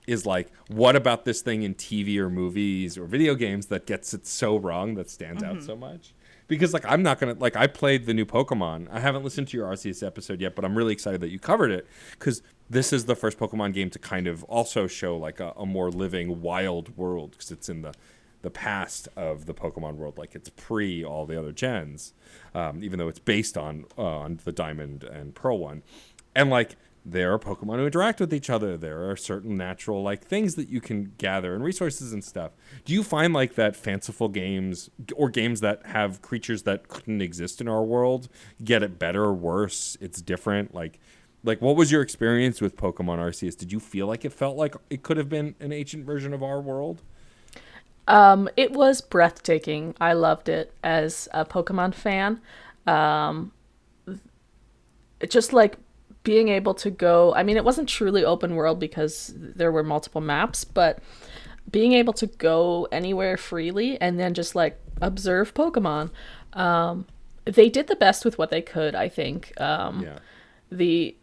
is like, what about this thing in TV or movies or video games that gets it so wrong, that stands out so much? Because like, I'm not going to, like, I played the new Pokemon. I haven't listened to your Arceus episode yet, but I'm really excited that you covered it, because this is the first Pokemon game to kind of also show like a more living, wild world, because it's in the past of the Pokemon world. Like, it's pre all the other gens, even though it's based on the Diamond and Pearl one. And like, there are Pokemon who interact with each other. There are certain natural like things that you can gather and resources and stuff. Do you find like that fanciful games or games that have creatures that couldn't exist in our world get it better or worse? It's different. Like what was your experience with Pokemon Arceus? Did you feel like it felt like it could have been an ancient version of our world? It was breathtaking. I loved it as a Pokemon fan. It just like being able to go, I mean, it wasn't truly open world because there were multiple maps, but being able to go anywhere freely and then just like observe Pokemon. They did the best with what they could, I think. The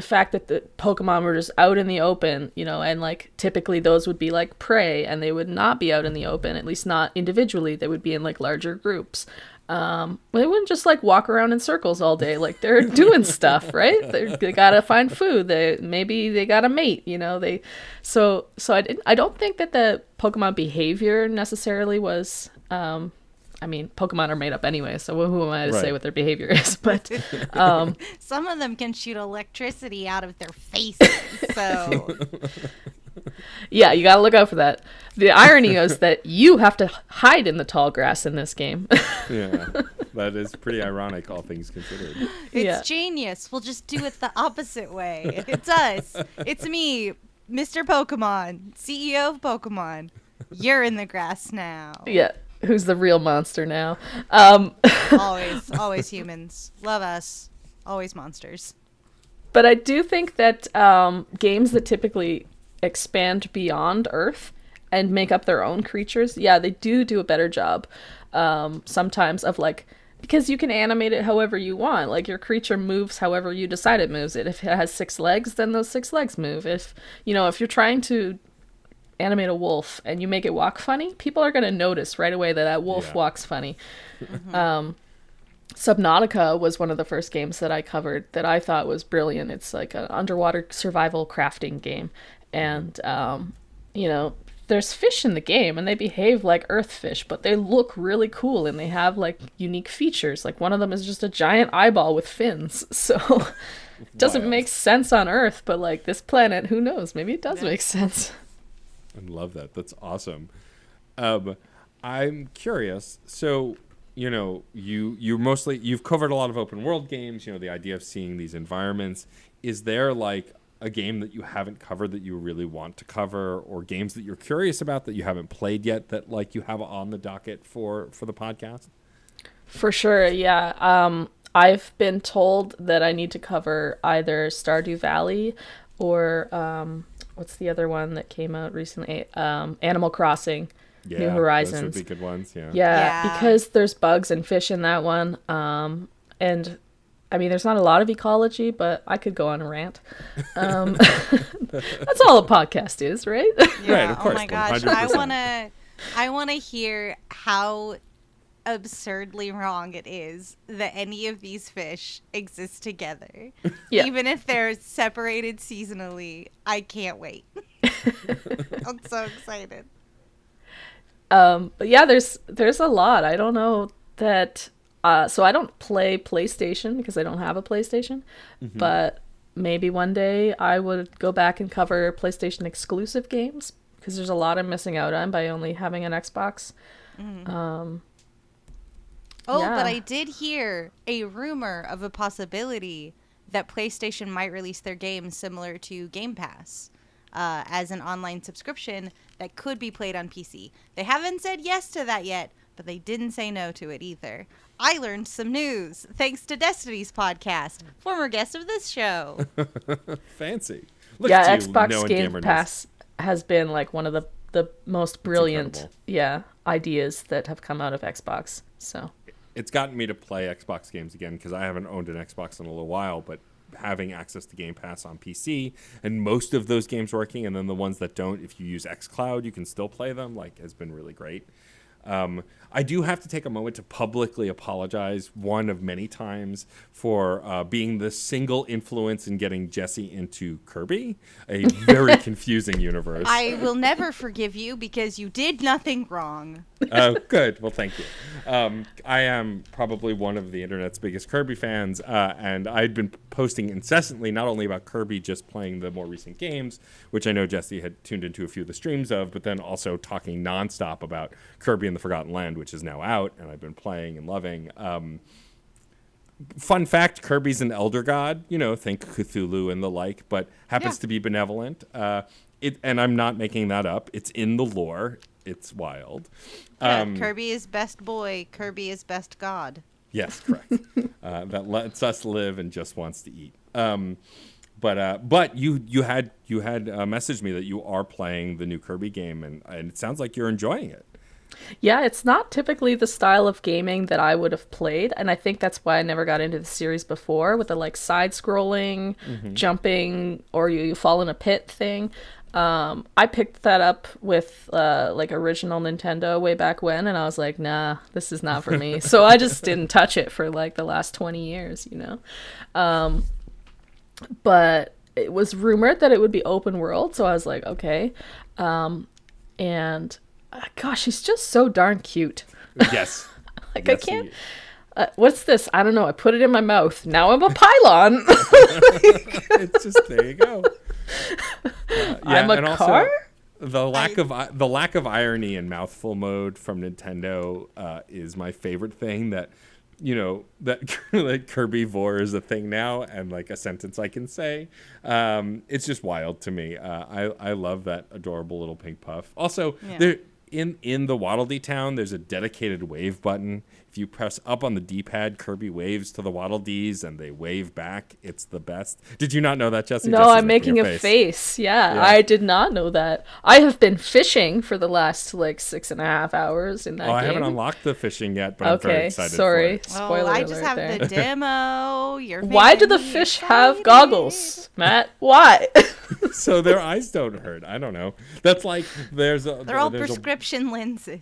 fact that the Pokemon were just out in the open, and like typically those would be like prey and they would not be out in the open, at least not individually. They would be in like larger groups. They wouldn't just like walk around in circles all day. Like, they're doing stuff, right? They gotta find food. Maybe they got a mate, so I don't think that the Pokemon behavior necessarily was, I mean, Pokemon are made up anyway, so who am I to say what their behavior is? But some of them can shoot electricity out of their faces, so yeah, you gotta look out for that. The irony is that you have to hide in the tall grass in this game. Yeah, that is pretty ironic, all things considered. It's genius. We'll just do it the opposite way. It's us. It's me, Mr. Pokemon, CEO of Pokemon. You're in the grass now. Yeah. Who's the real monster now? Always humans. Love us. Always monsters. But I do think that games that typically expand beyond Earth and make up their own creatures, they do a better job sometimes of like, because you can animate it however you want. Like, your creature moves however you decide it moves it. If it has 6 legs, then those 6 legs move. If you're trying to animate a wolf and you make it walk funny, people are going to notice right away that wolf walks funny. Subnautica was one of the first games that I covered that I thought was brilliant. It's like an underwater survival crafting game. And, there's fish in the game and they behave like earth fish, but they look really cool and they have like unique features. Like, one of them is just a giant eyeball with fins. So it doesn't make sense on Earth, but like this planet, who knows? Maybe it does make sense. I love that. That's awesome. I'm curious. So, you've covered a lot of open world games, the idea of seeing these environments. Is there like a game that you haven't covered that you really want to cover, or games that you're curious about that you haven't played yet that like you have on the docket for the podcast? For sure. Yeah. I've been told that I need to cover either Stardew Valley or, what's the other one that came out recently? Animal Crossing, New Horizons. Those would be good ones, Yeah, because there's bugs and fish in that one. And I mean, there's not a lot of ecology, but I could go on a rant. That's all a podcast is, right? Yeah. Right, of course. Oh my gosh, 100%. I wanna hear how absurdly wrong it is that any of these fish exist together. Yeah. Even if they're separated seasonally. I can't wait. I'm so excited. But yeah, there's a lot. I don't know that so I don't play PlayStation because I don't have a PlayStation, but maybe one day I would go back and cover PlayStation exclusive games, because there's a lot I'm missing out on by only having an Xbox. But I did hear a rumor of a possibility that PlayStation might release their games similar to Game Pass. as an online subscription that could be played on PC. They haven't said yes to that yet, but they didn't say no to it either. I learned some news thanks to Destiny's podcast, former guest of this show. Fancy. Look Yeah, at you, Xbox knowing Game gamer news. Pass has been like one of the most brilliant incredible. ideas that have come out of Xbox. So It's gotten me to play Xbox games again because I haven't owned an Xbox in a little while, but having access to Game Pass on PC and most of those games working, and then the ones that don't, if you use xCloud, you can still play them, like, has been really great. I do have to take a moment to publicly apologize, one of many times, for being the single influence in getting Jessie into Kirby, a very confusing universe. I will never forgive you because you did nothing wrong. Good. Well, thank you. I am probably one of the internet's biggest Kirby fans, and I'd been posting incessantly, not only about Kirby just playing the more recent games, which I know Jessie had tuned into a few of the streams of, but then also talking nonstop about Kirby and the Forgotten Land, which is now out, and I've been playing and loving. Fun fact, Kirby's an elder god, think Cthulhu and the like, but happens to be benevolent. And I'm not making that up. It's in the lore. It's wild. Yeah, Kirby is best boy. Kirby is best god. Yes, correct. That lets us live and just wants to eat. But you had messaged me that you are playing the new Kirby game, and it sounds like you're enjoying it. yeah, it's not typically the style of gaming that I would have played, and I think that's why I never got into the series before, with the like side-scrolling, jumping, or you fall in a pit thing. I picked that up with like original Nintendo way back when, and I was like, nah, this is not for me. So I just didn't touch it for like the last 20 years, But it was rumored that it would be open world, so I was like, okay. And gosh, he's just so darn cute. Yes. Like, Yes, I can't. he is. What's this? I don't know. I put it in my mouth. Now I'm a pylon. It's just, there you go. I'm a and car? Also, the lack of irony in mouthful mode from Nintendo is my favorite thing. That that like Kirby vor is a thing now, and like a sentence I can say. It's just wild to me. I love that adorable little pink puff. Also, there in the Waddle Dee town, there's a dedicated wave button. If you press up on the D-pad, Kirby waves to the Waddle Dees, and they wave back. It's the best. Did you not know that, Jessie? No, Jessie's I'm making a face. Yeah, I did not know that. I have been fishing for the last like 6.5 hours in that game. I haven't unlocked the fishing yet, but I'm very excited sorry. for it. Spoiler I just alert have there. the demo. Why do the fish have goggles, Matt? Why? So their eyes don't hurt. I don't know. That's like They're all prescription lenses.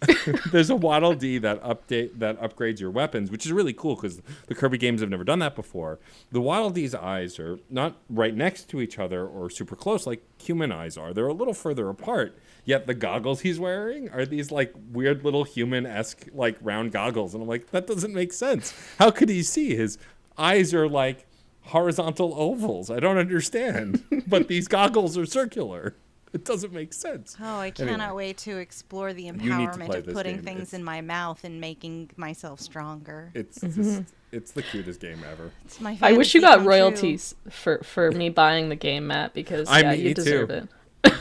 There's a Waddle Dee that upgrades your weapons, which is really cool because the Kirby games have never done that before. The Waddle Dee's eyes are not right next to each other or super close like human eyes are. They're a little further apart. Yet the goggles he's wearing are these like weird little human-esque like round goggles, and I'm like, that doesn't make sense. How could he see? His eyes are like horizontal ovals. I don't understand. But these goggles are circular. It doesn't make sense. Oh, I cannot wait to explore the need to empowerment play of this putting game. things in my mouth and making myself stronger. It's just, it's the cutest game ever. It's my I wish you fantasy got come true. royalties for me buying the game, Matt, because you deserve it.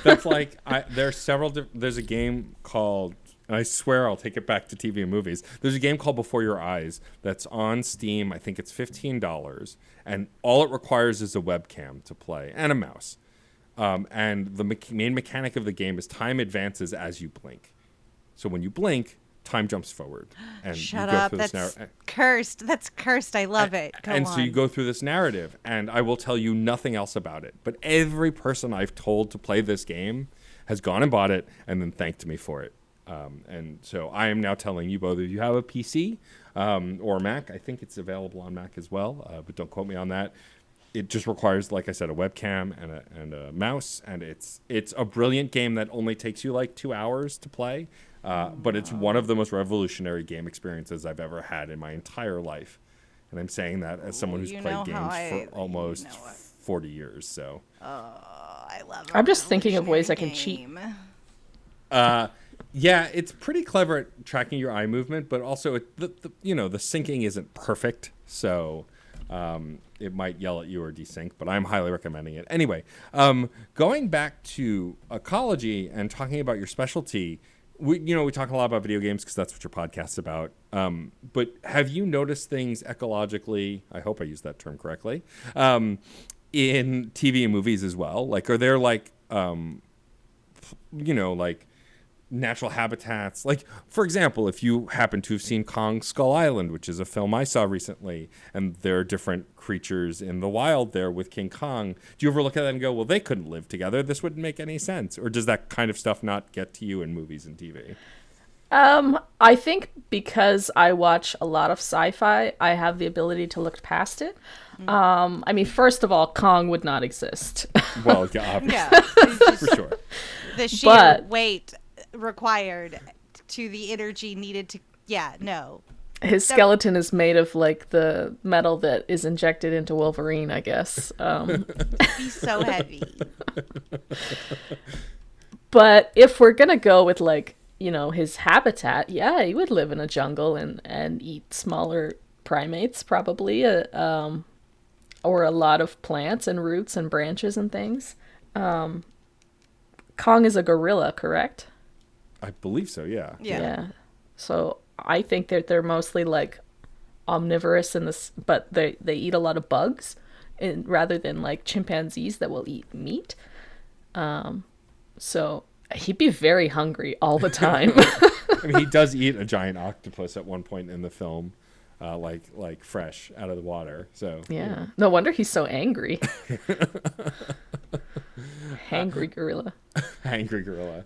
That's like there's several. There's a game called. And I swear I'll take it back to TV and movies. There's a game called Before Your Eyes that's on Steam. I think it's $15, and all it requires is a webcam to play and a mouse. And the main mechanic of the game is time advances as you blink. So when you blink, time jumps forward. And Shut you go up. through That's cursed. That's cursed. I love it. Go on. So you go through this narrative, and I will tell you nothing else about it. But every person I've told to play this game has gone and bought it and then thanked me for it. And so I am now telling you both, if you have a PC or a Mac, I think it's available on Mac as well, but don't quote me on that. It just requires, like I said, a webcam and a mouse, and it's a brilliant game that only takes you like 2 hours to play, but it's one of the most revolutionary game experiences I've ever had in my entire life. And I'm saying that as someone who's played games for almost 40 years. So I love I'm just thinking of ways I can cheat. Yeah, it's pretty clever at tracking your eye movement, but also the syncing isn't perfect. So it might yell at you or desync, but I'm highly recommending it. Anyway, going back to ecology and talking about your specialty, we talk a lot about video games because that's what your podcast's about. But have you noticed things ecologically? I hope I used that term correctly. In TV and movies as well. Like, are there like, like natural habitats? Like, for example, if you happen to have seen Kong Skull Island, which is a film I saw recently, and there are different creatures in the wild there with King Kong, do you ever look at that and go, well, they couldn't live together? This wouldn't make any sense. Or does that kind of stuff not get to you in movies and TV? I think because I watch a lot of sci-fi, I have the ability to look past it. I mean, first of all, Kong would not exist. Well, yeah, obviously. Yeah. For sure. The sheer weight required to the energy needed to, no. His skeleton is made of like the metal that is injected into Wolverine, I guess. He's so heavy. But if we're gonna go with like, his habitat, he would live in a jungle and eat smaller primates probably, or a lot of plants and roots and branches and things. Kong is a gorilla, correct? I believe so, yeah. Yeah. So I think that they're mostly like omnivorous in this, but they eat a lot of bugs rather than like chimpanzees that will eat meat. So he'd be very hungry all the time. I mean, he does eat a giant octopus at one point in the film, like fresh out of the water. So yeah. No wonder he's so angry. Hangry gorilla. Hangry gorilla.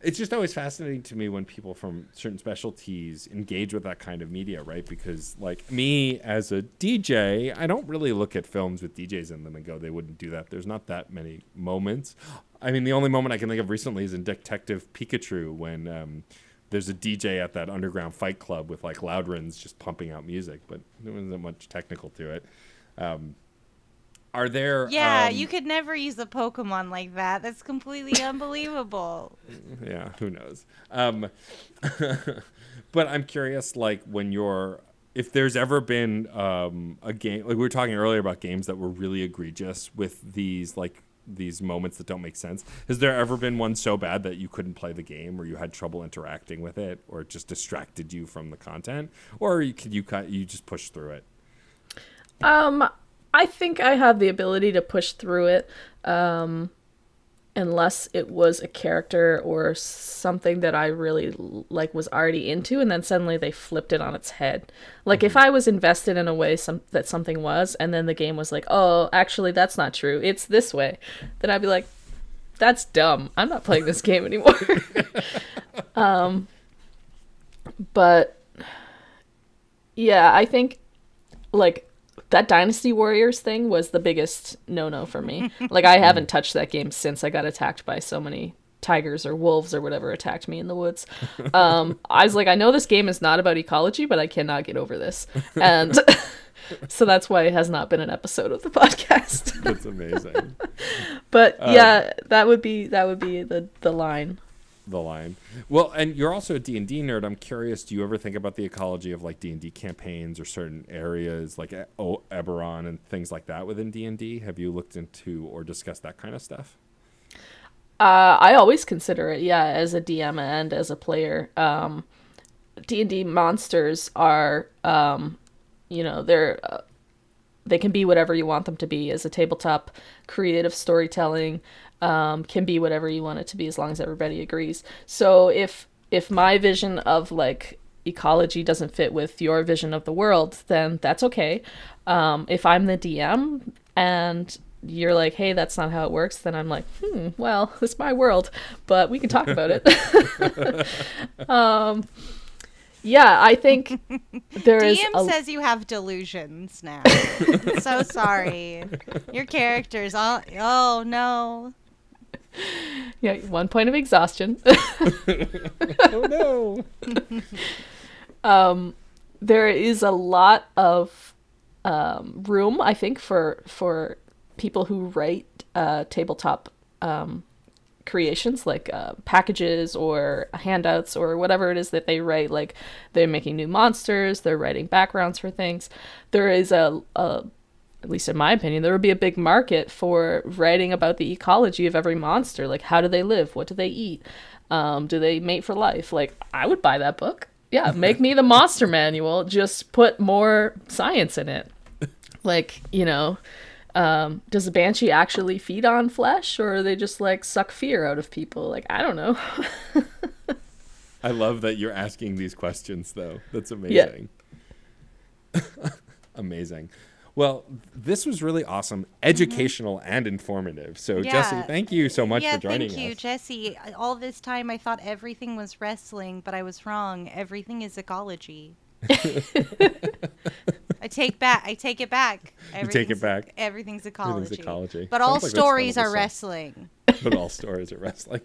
It's just always fascinating to me when people from certain specialties engage with that kind of media, right? Because like me as a DJ, I don't really look at films with DJs in them and go, they wouldn't do that. There's not that many moments. I mean, the only moment I can think of recently is in Detective Pikachu when there's a DJ at that underground fight club with like Loudrins just pumping out music, but there wasn't much technical to it. Are there... you could never use a Pokemon like that. That's completely unbelievable. Yeah, who knows? But I'm curious, like, if there's ever been a game... Like, we were talking earlier about games that were really egregious with these moments that don't make sense. Has there ever been one so bad that you couldn't play the game or you had trouble interacting with it or it just distracted you from the content? Or you just push through it? I think I have the ability to push through it, unless it was a character or something that I really was already into, and then suddenly they flipped it on its head. Like if I was invested in a way that something was, and then the game was like, oh, actually that's not true, it's this way, then I'd be like, that's dumb. I'm not playing this game anymore. But yeah, I think like that Dynasty Warriors thing was the biggest no-no for me. Like, I haven't touched that game since I got attacked by so many tigers or wolves or whatever attacked me in the woods. I was like, I know this game is not about ecology, but I cannot get over this. And so that's why it has not been an episode of the podcast. That's amazing. But yeah, that would be the line. The line. Well, and you're also a D&D nerd. I'm curious, do you ever think about the ecology of like D&D campaigns or certain areas like Eberron and things like that within D&D? Have you looked into or discussed that kind of stuff? I always consider it, as a DM and as a player. D&D monsters are, they're they can be whatever you want them to be. As a tabletop, creative storytelling can be whatever you want it to be as long as everybody agrees. So if my vision of like ecology doesn't fit with your vision of the world, then that's okay. If I'm the DM and you're like, hey, that's not how it works, then I'm like, well, it's my world, but we can talk about it. Yeah, I think there is. DM says you have delusions now. So sorry. Your characters all. Oh no. Yeah, 1 point of exhaustion. Oh no. There is a lot of room, I think, for people who write tabletop creations, like packages or handouts or whatever it is that they write. Like they're making new monsters, they're writing backgrounds for things. There is at least in my opinion, there would be a big market for writing about the ecology of every monster. Like, how do they live? What do they eat? Do they mate for life? Like, I would buy that book. Yeah, make me the monster manual. Just put more science in it. Like, does a banshee actually feed on flesh, or are they just like suck fear out of people? Like, I don't know. I love that you're asking these questions, though. That's amazing. Yeah. Amazing. Well, this was really awesome, educational and informative. So, Yeah. Jessie, thank you so much for joining us. Thank you, Jessie. All this time I thought everything was wrestling, but I was wrong. Everything is ecology. I take it back. You take it back. Everything's ecology. Everything's ecology. But Sounds all like that's stories kind of are a song. wrestling. But all stories are wrestling.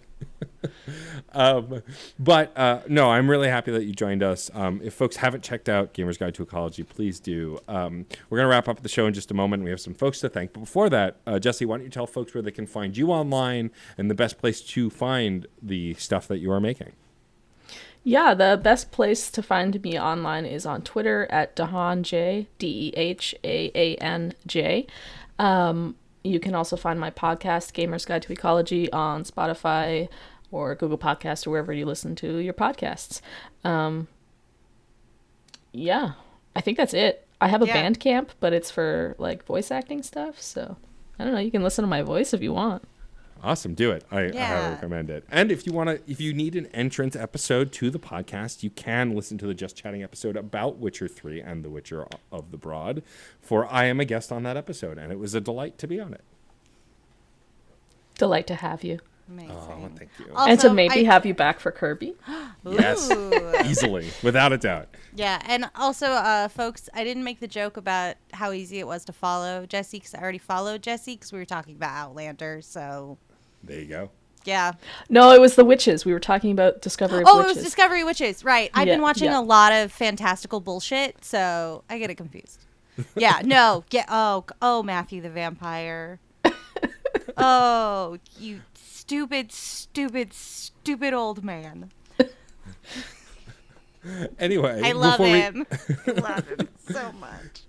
No, I'm really happy that you joined us. If folks haven't checked out Gamer's Guide to Ecology, please do. We're going to wrap up the show in just a moment. We have some folks to thank. But before that, Jessie, why don't you tell folks where they can find you online and the best place to find the stuff that you are making? Yeah, the best place to find me online is on Twitter at deHaan J, DeHaanJ. You can also find my podcast, Gamer's Guide to Ecology, on Spotify or Google Podcasts or wherever you listen to your podcasts. Yeah, I think that's it. I have a Bandcamp, but it's for like voice acting stuff. So I don't know. You can listen to my voice if you want. Awesome. Do it. I highly recommend it. And if you need an entrance episode to the podcast, you can listen to the Just Chatting episode about Witcher 3 and The Witcher of the Broad, for I am a guest on that episode, and it was a delight to be on it. Delight to have you. Amazing. Oh, thank you. Also, and to maybe have you back for Kirby. Yes, easily, without a doubt. Yeah, and also, folks, I didn't make the joke about how easy it was to follow Jessie, because I already followed Jessie, because we were talking about Outlander, so... There you go. Yeah. No, it was the witches. We were talking about Discovery of Witches. Oh, it was Discovery Witches, right. I've been watching a lot of fantastical bullshit, so I get it confused. Yeah, no. Oh, Matthew the Vampire. Oh, you stupid, stupid, stupid old man. Anyway. I love him. I love him so much.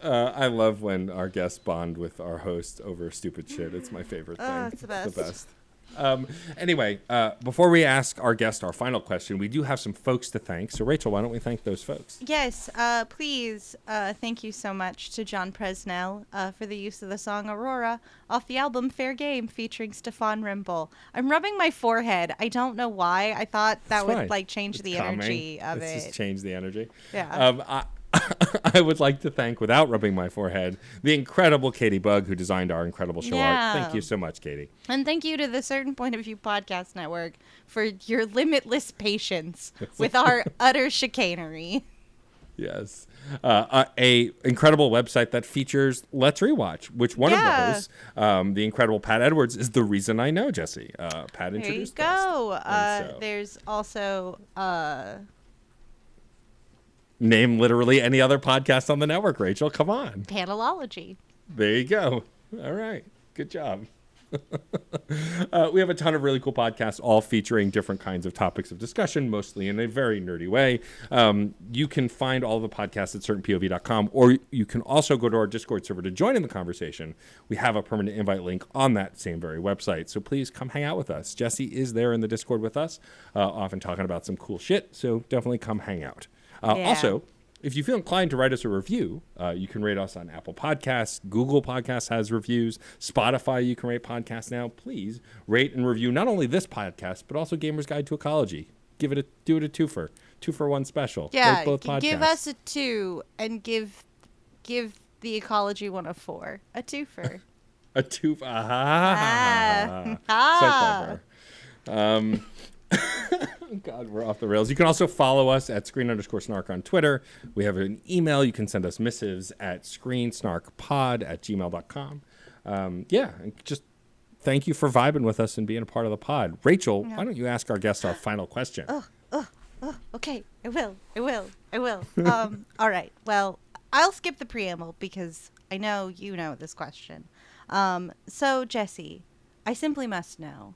I love when our guests bond with our host over stupid shit. It's my favorite thing. Oh, it's the best. It's the best. Anyway, before we ask our guest our final question, we do have some folks to thank. So, Rachel, why don't we thank those folks? Yes, please. Thank you so much to John Presnell for the use of the song Aurora off the album Fair Game featuring Stefan Rimble. I'm rubbing my forehead. I don't know why. I thought that would change the energy of it. Just change the energy. Yeah. I would like to thank, without rubbing my forehead, the incredible Katie Bugg, who designed our incredible show art. Thank you so much, Katie. And thank you to the Certain Point of View Podcast Network for your limitless patience with our utter chicanery. Yes. A incredible website that features Let's Rewatch, which one of the hosts, the incredible Pat Edwards, is the reason I know, Jessie. Pat introduced There you us. go. There's also... name literally any other podcast on the network, Rachel. Come on. Panelology. There you go. All right. Good job. We have a ton of really cool podcasts, all featuring different kinds of topics of discussion, mostly in a very nerdy way. You can find all the podcasts at certainpov.com, or you can also go to our Discord server to join in the conversation. We have a permanent invite link on that same very website, so please come hang out with us. Jessie is there in the Discord with us, often talking about some cool shit, so definitely come hang out. Also, if you feel inclined to write us a review, you can rate us on Apple Podcasts. Google Podcasts has reviews. Spotify, you can rate podcasts now. Please rate and review not only this podcast, but also Gamer's Guide to Ecology. Do it a twofer. 2-for-1 special. Yeah, rate both podcasts. Give us a 2 and give the Ecology one a 4. A twofer. A twofer. So clever. God, we're off the rails. You can also follow us at @screen_snark on Twitter. We have an email. You can send us missives at screensnarkpod@gmail.com. And just thank you for vibing with us and being a part of the pod. Rachel, why don't you ask our guest our final question? Okay, I will. All right. Well, I'll skip the preamble because I know you know this question. So, Jessie, I simply must know,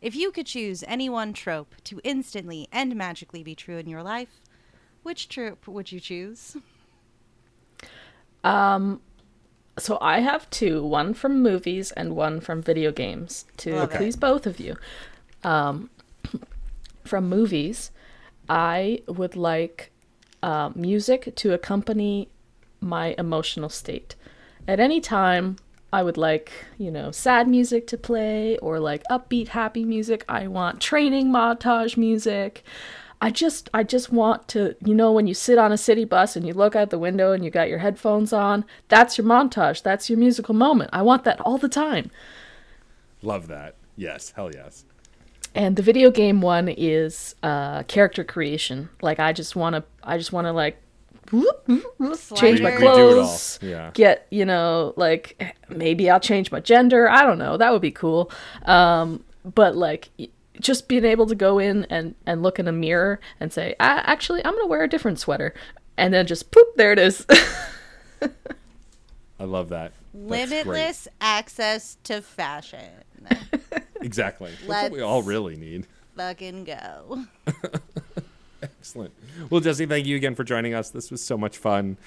If you could choose any one trope to instantly and magically be true in your life, which trope would you choose? So I have two, one from movies and one from video games, to please both of you. From movies, I would like music to accompany my emotional state. At any time, I would like, sad music to play, or like upbeat, happy music. I want training montage music. I just want to, when you sit on a city bus and you look out the window and you got your headphones on, that's your montage. That's your musical moment. I want that all the time. Love that. Yes. Hell yes. And the video game one is character creation. Like I just want to like change my Redo clothes. it all. Yeah. Get, like maybe I'll change my gender. I don't know. That would be cool. But like just being able to go in and look in a mirror and say, actually, I'm going to wear a different sweater. And then just poop, there it is. I love that. Limitless access to fashion. Exactly. That's what we all really need. Fucking go. Excellent. Well, Jessie, thank you again for joining us. This was so much fun.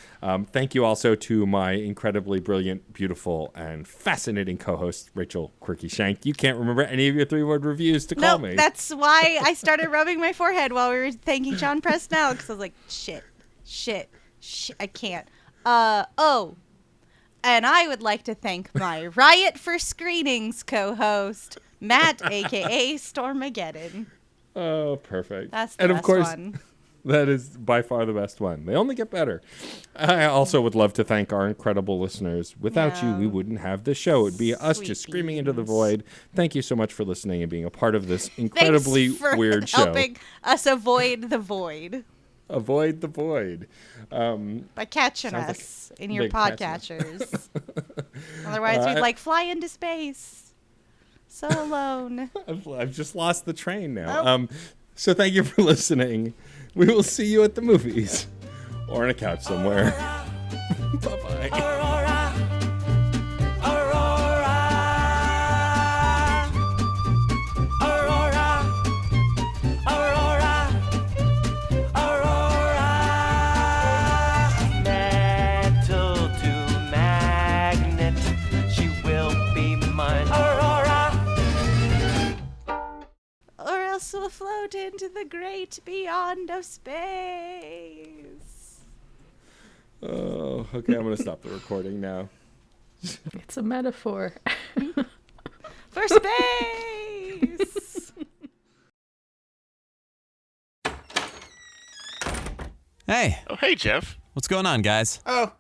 Thank you also to my incredibly brilliant, beautiful, and fascinating co-host, Rachel Quirky Shank. You can't remember any of your 3-word reviews to call me. That's why I started rubbing my forehead while we were thanking John Presnell, because I was like, shit, I can't. And I would like to thank my Riot for Screenings co-host, Matt, a.k.a. Stormageddon. Oh, perfect. That's the and best of course, one. That is by far the best one. They only get better. I also would love to thank our incredible listeners. Without you, we wouldn't have this show. It would be us Sweet just screaming into the beans. void. Thank you so much for listening and being a part of this incredibly Thanks for weird show. helping us avoid the void Avoid the void. by catching Sounds like us in your big catching. podcatchers. Otherwise, we'd like fly into space. So alone. I've just lost the train now. Oh. So thank you for listening. We will see you at the movies or on a couch somewhere. Bye-bye. Aurora, Aurora, Aurora, Aurora, Aurora. Metal to magnet, she will be mine. Aurora. Or else we'll float into the great beyond of space. Oh, okay. I'm going to stop the recording now. It's a metaphor. For space! Hey, Oh, hey, Jeff. what's going on, guys? Oh,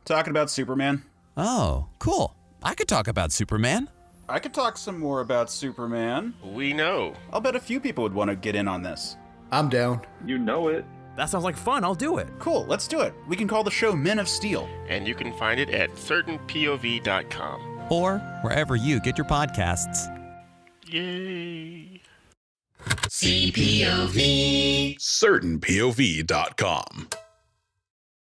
talking about Superman. Oh, cool. I could talk about Superman. I could talk some more about Superman. We know. I'll bet a few people would want to get in on this. I'm down. You know it. That sounds like fun. I'll do it. Cool, let's do it. We can call the show Men of Steel. And you can find it at certainpov.com. Or wherever you get your podcasts. Yay. CertainPOV.com.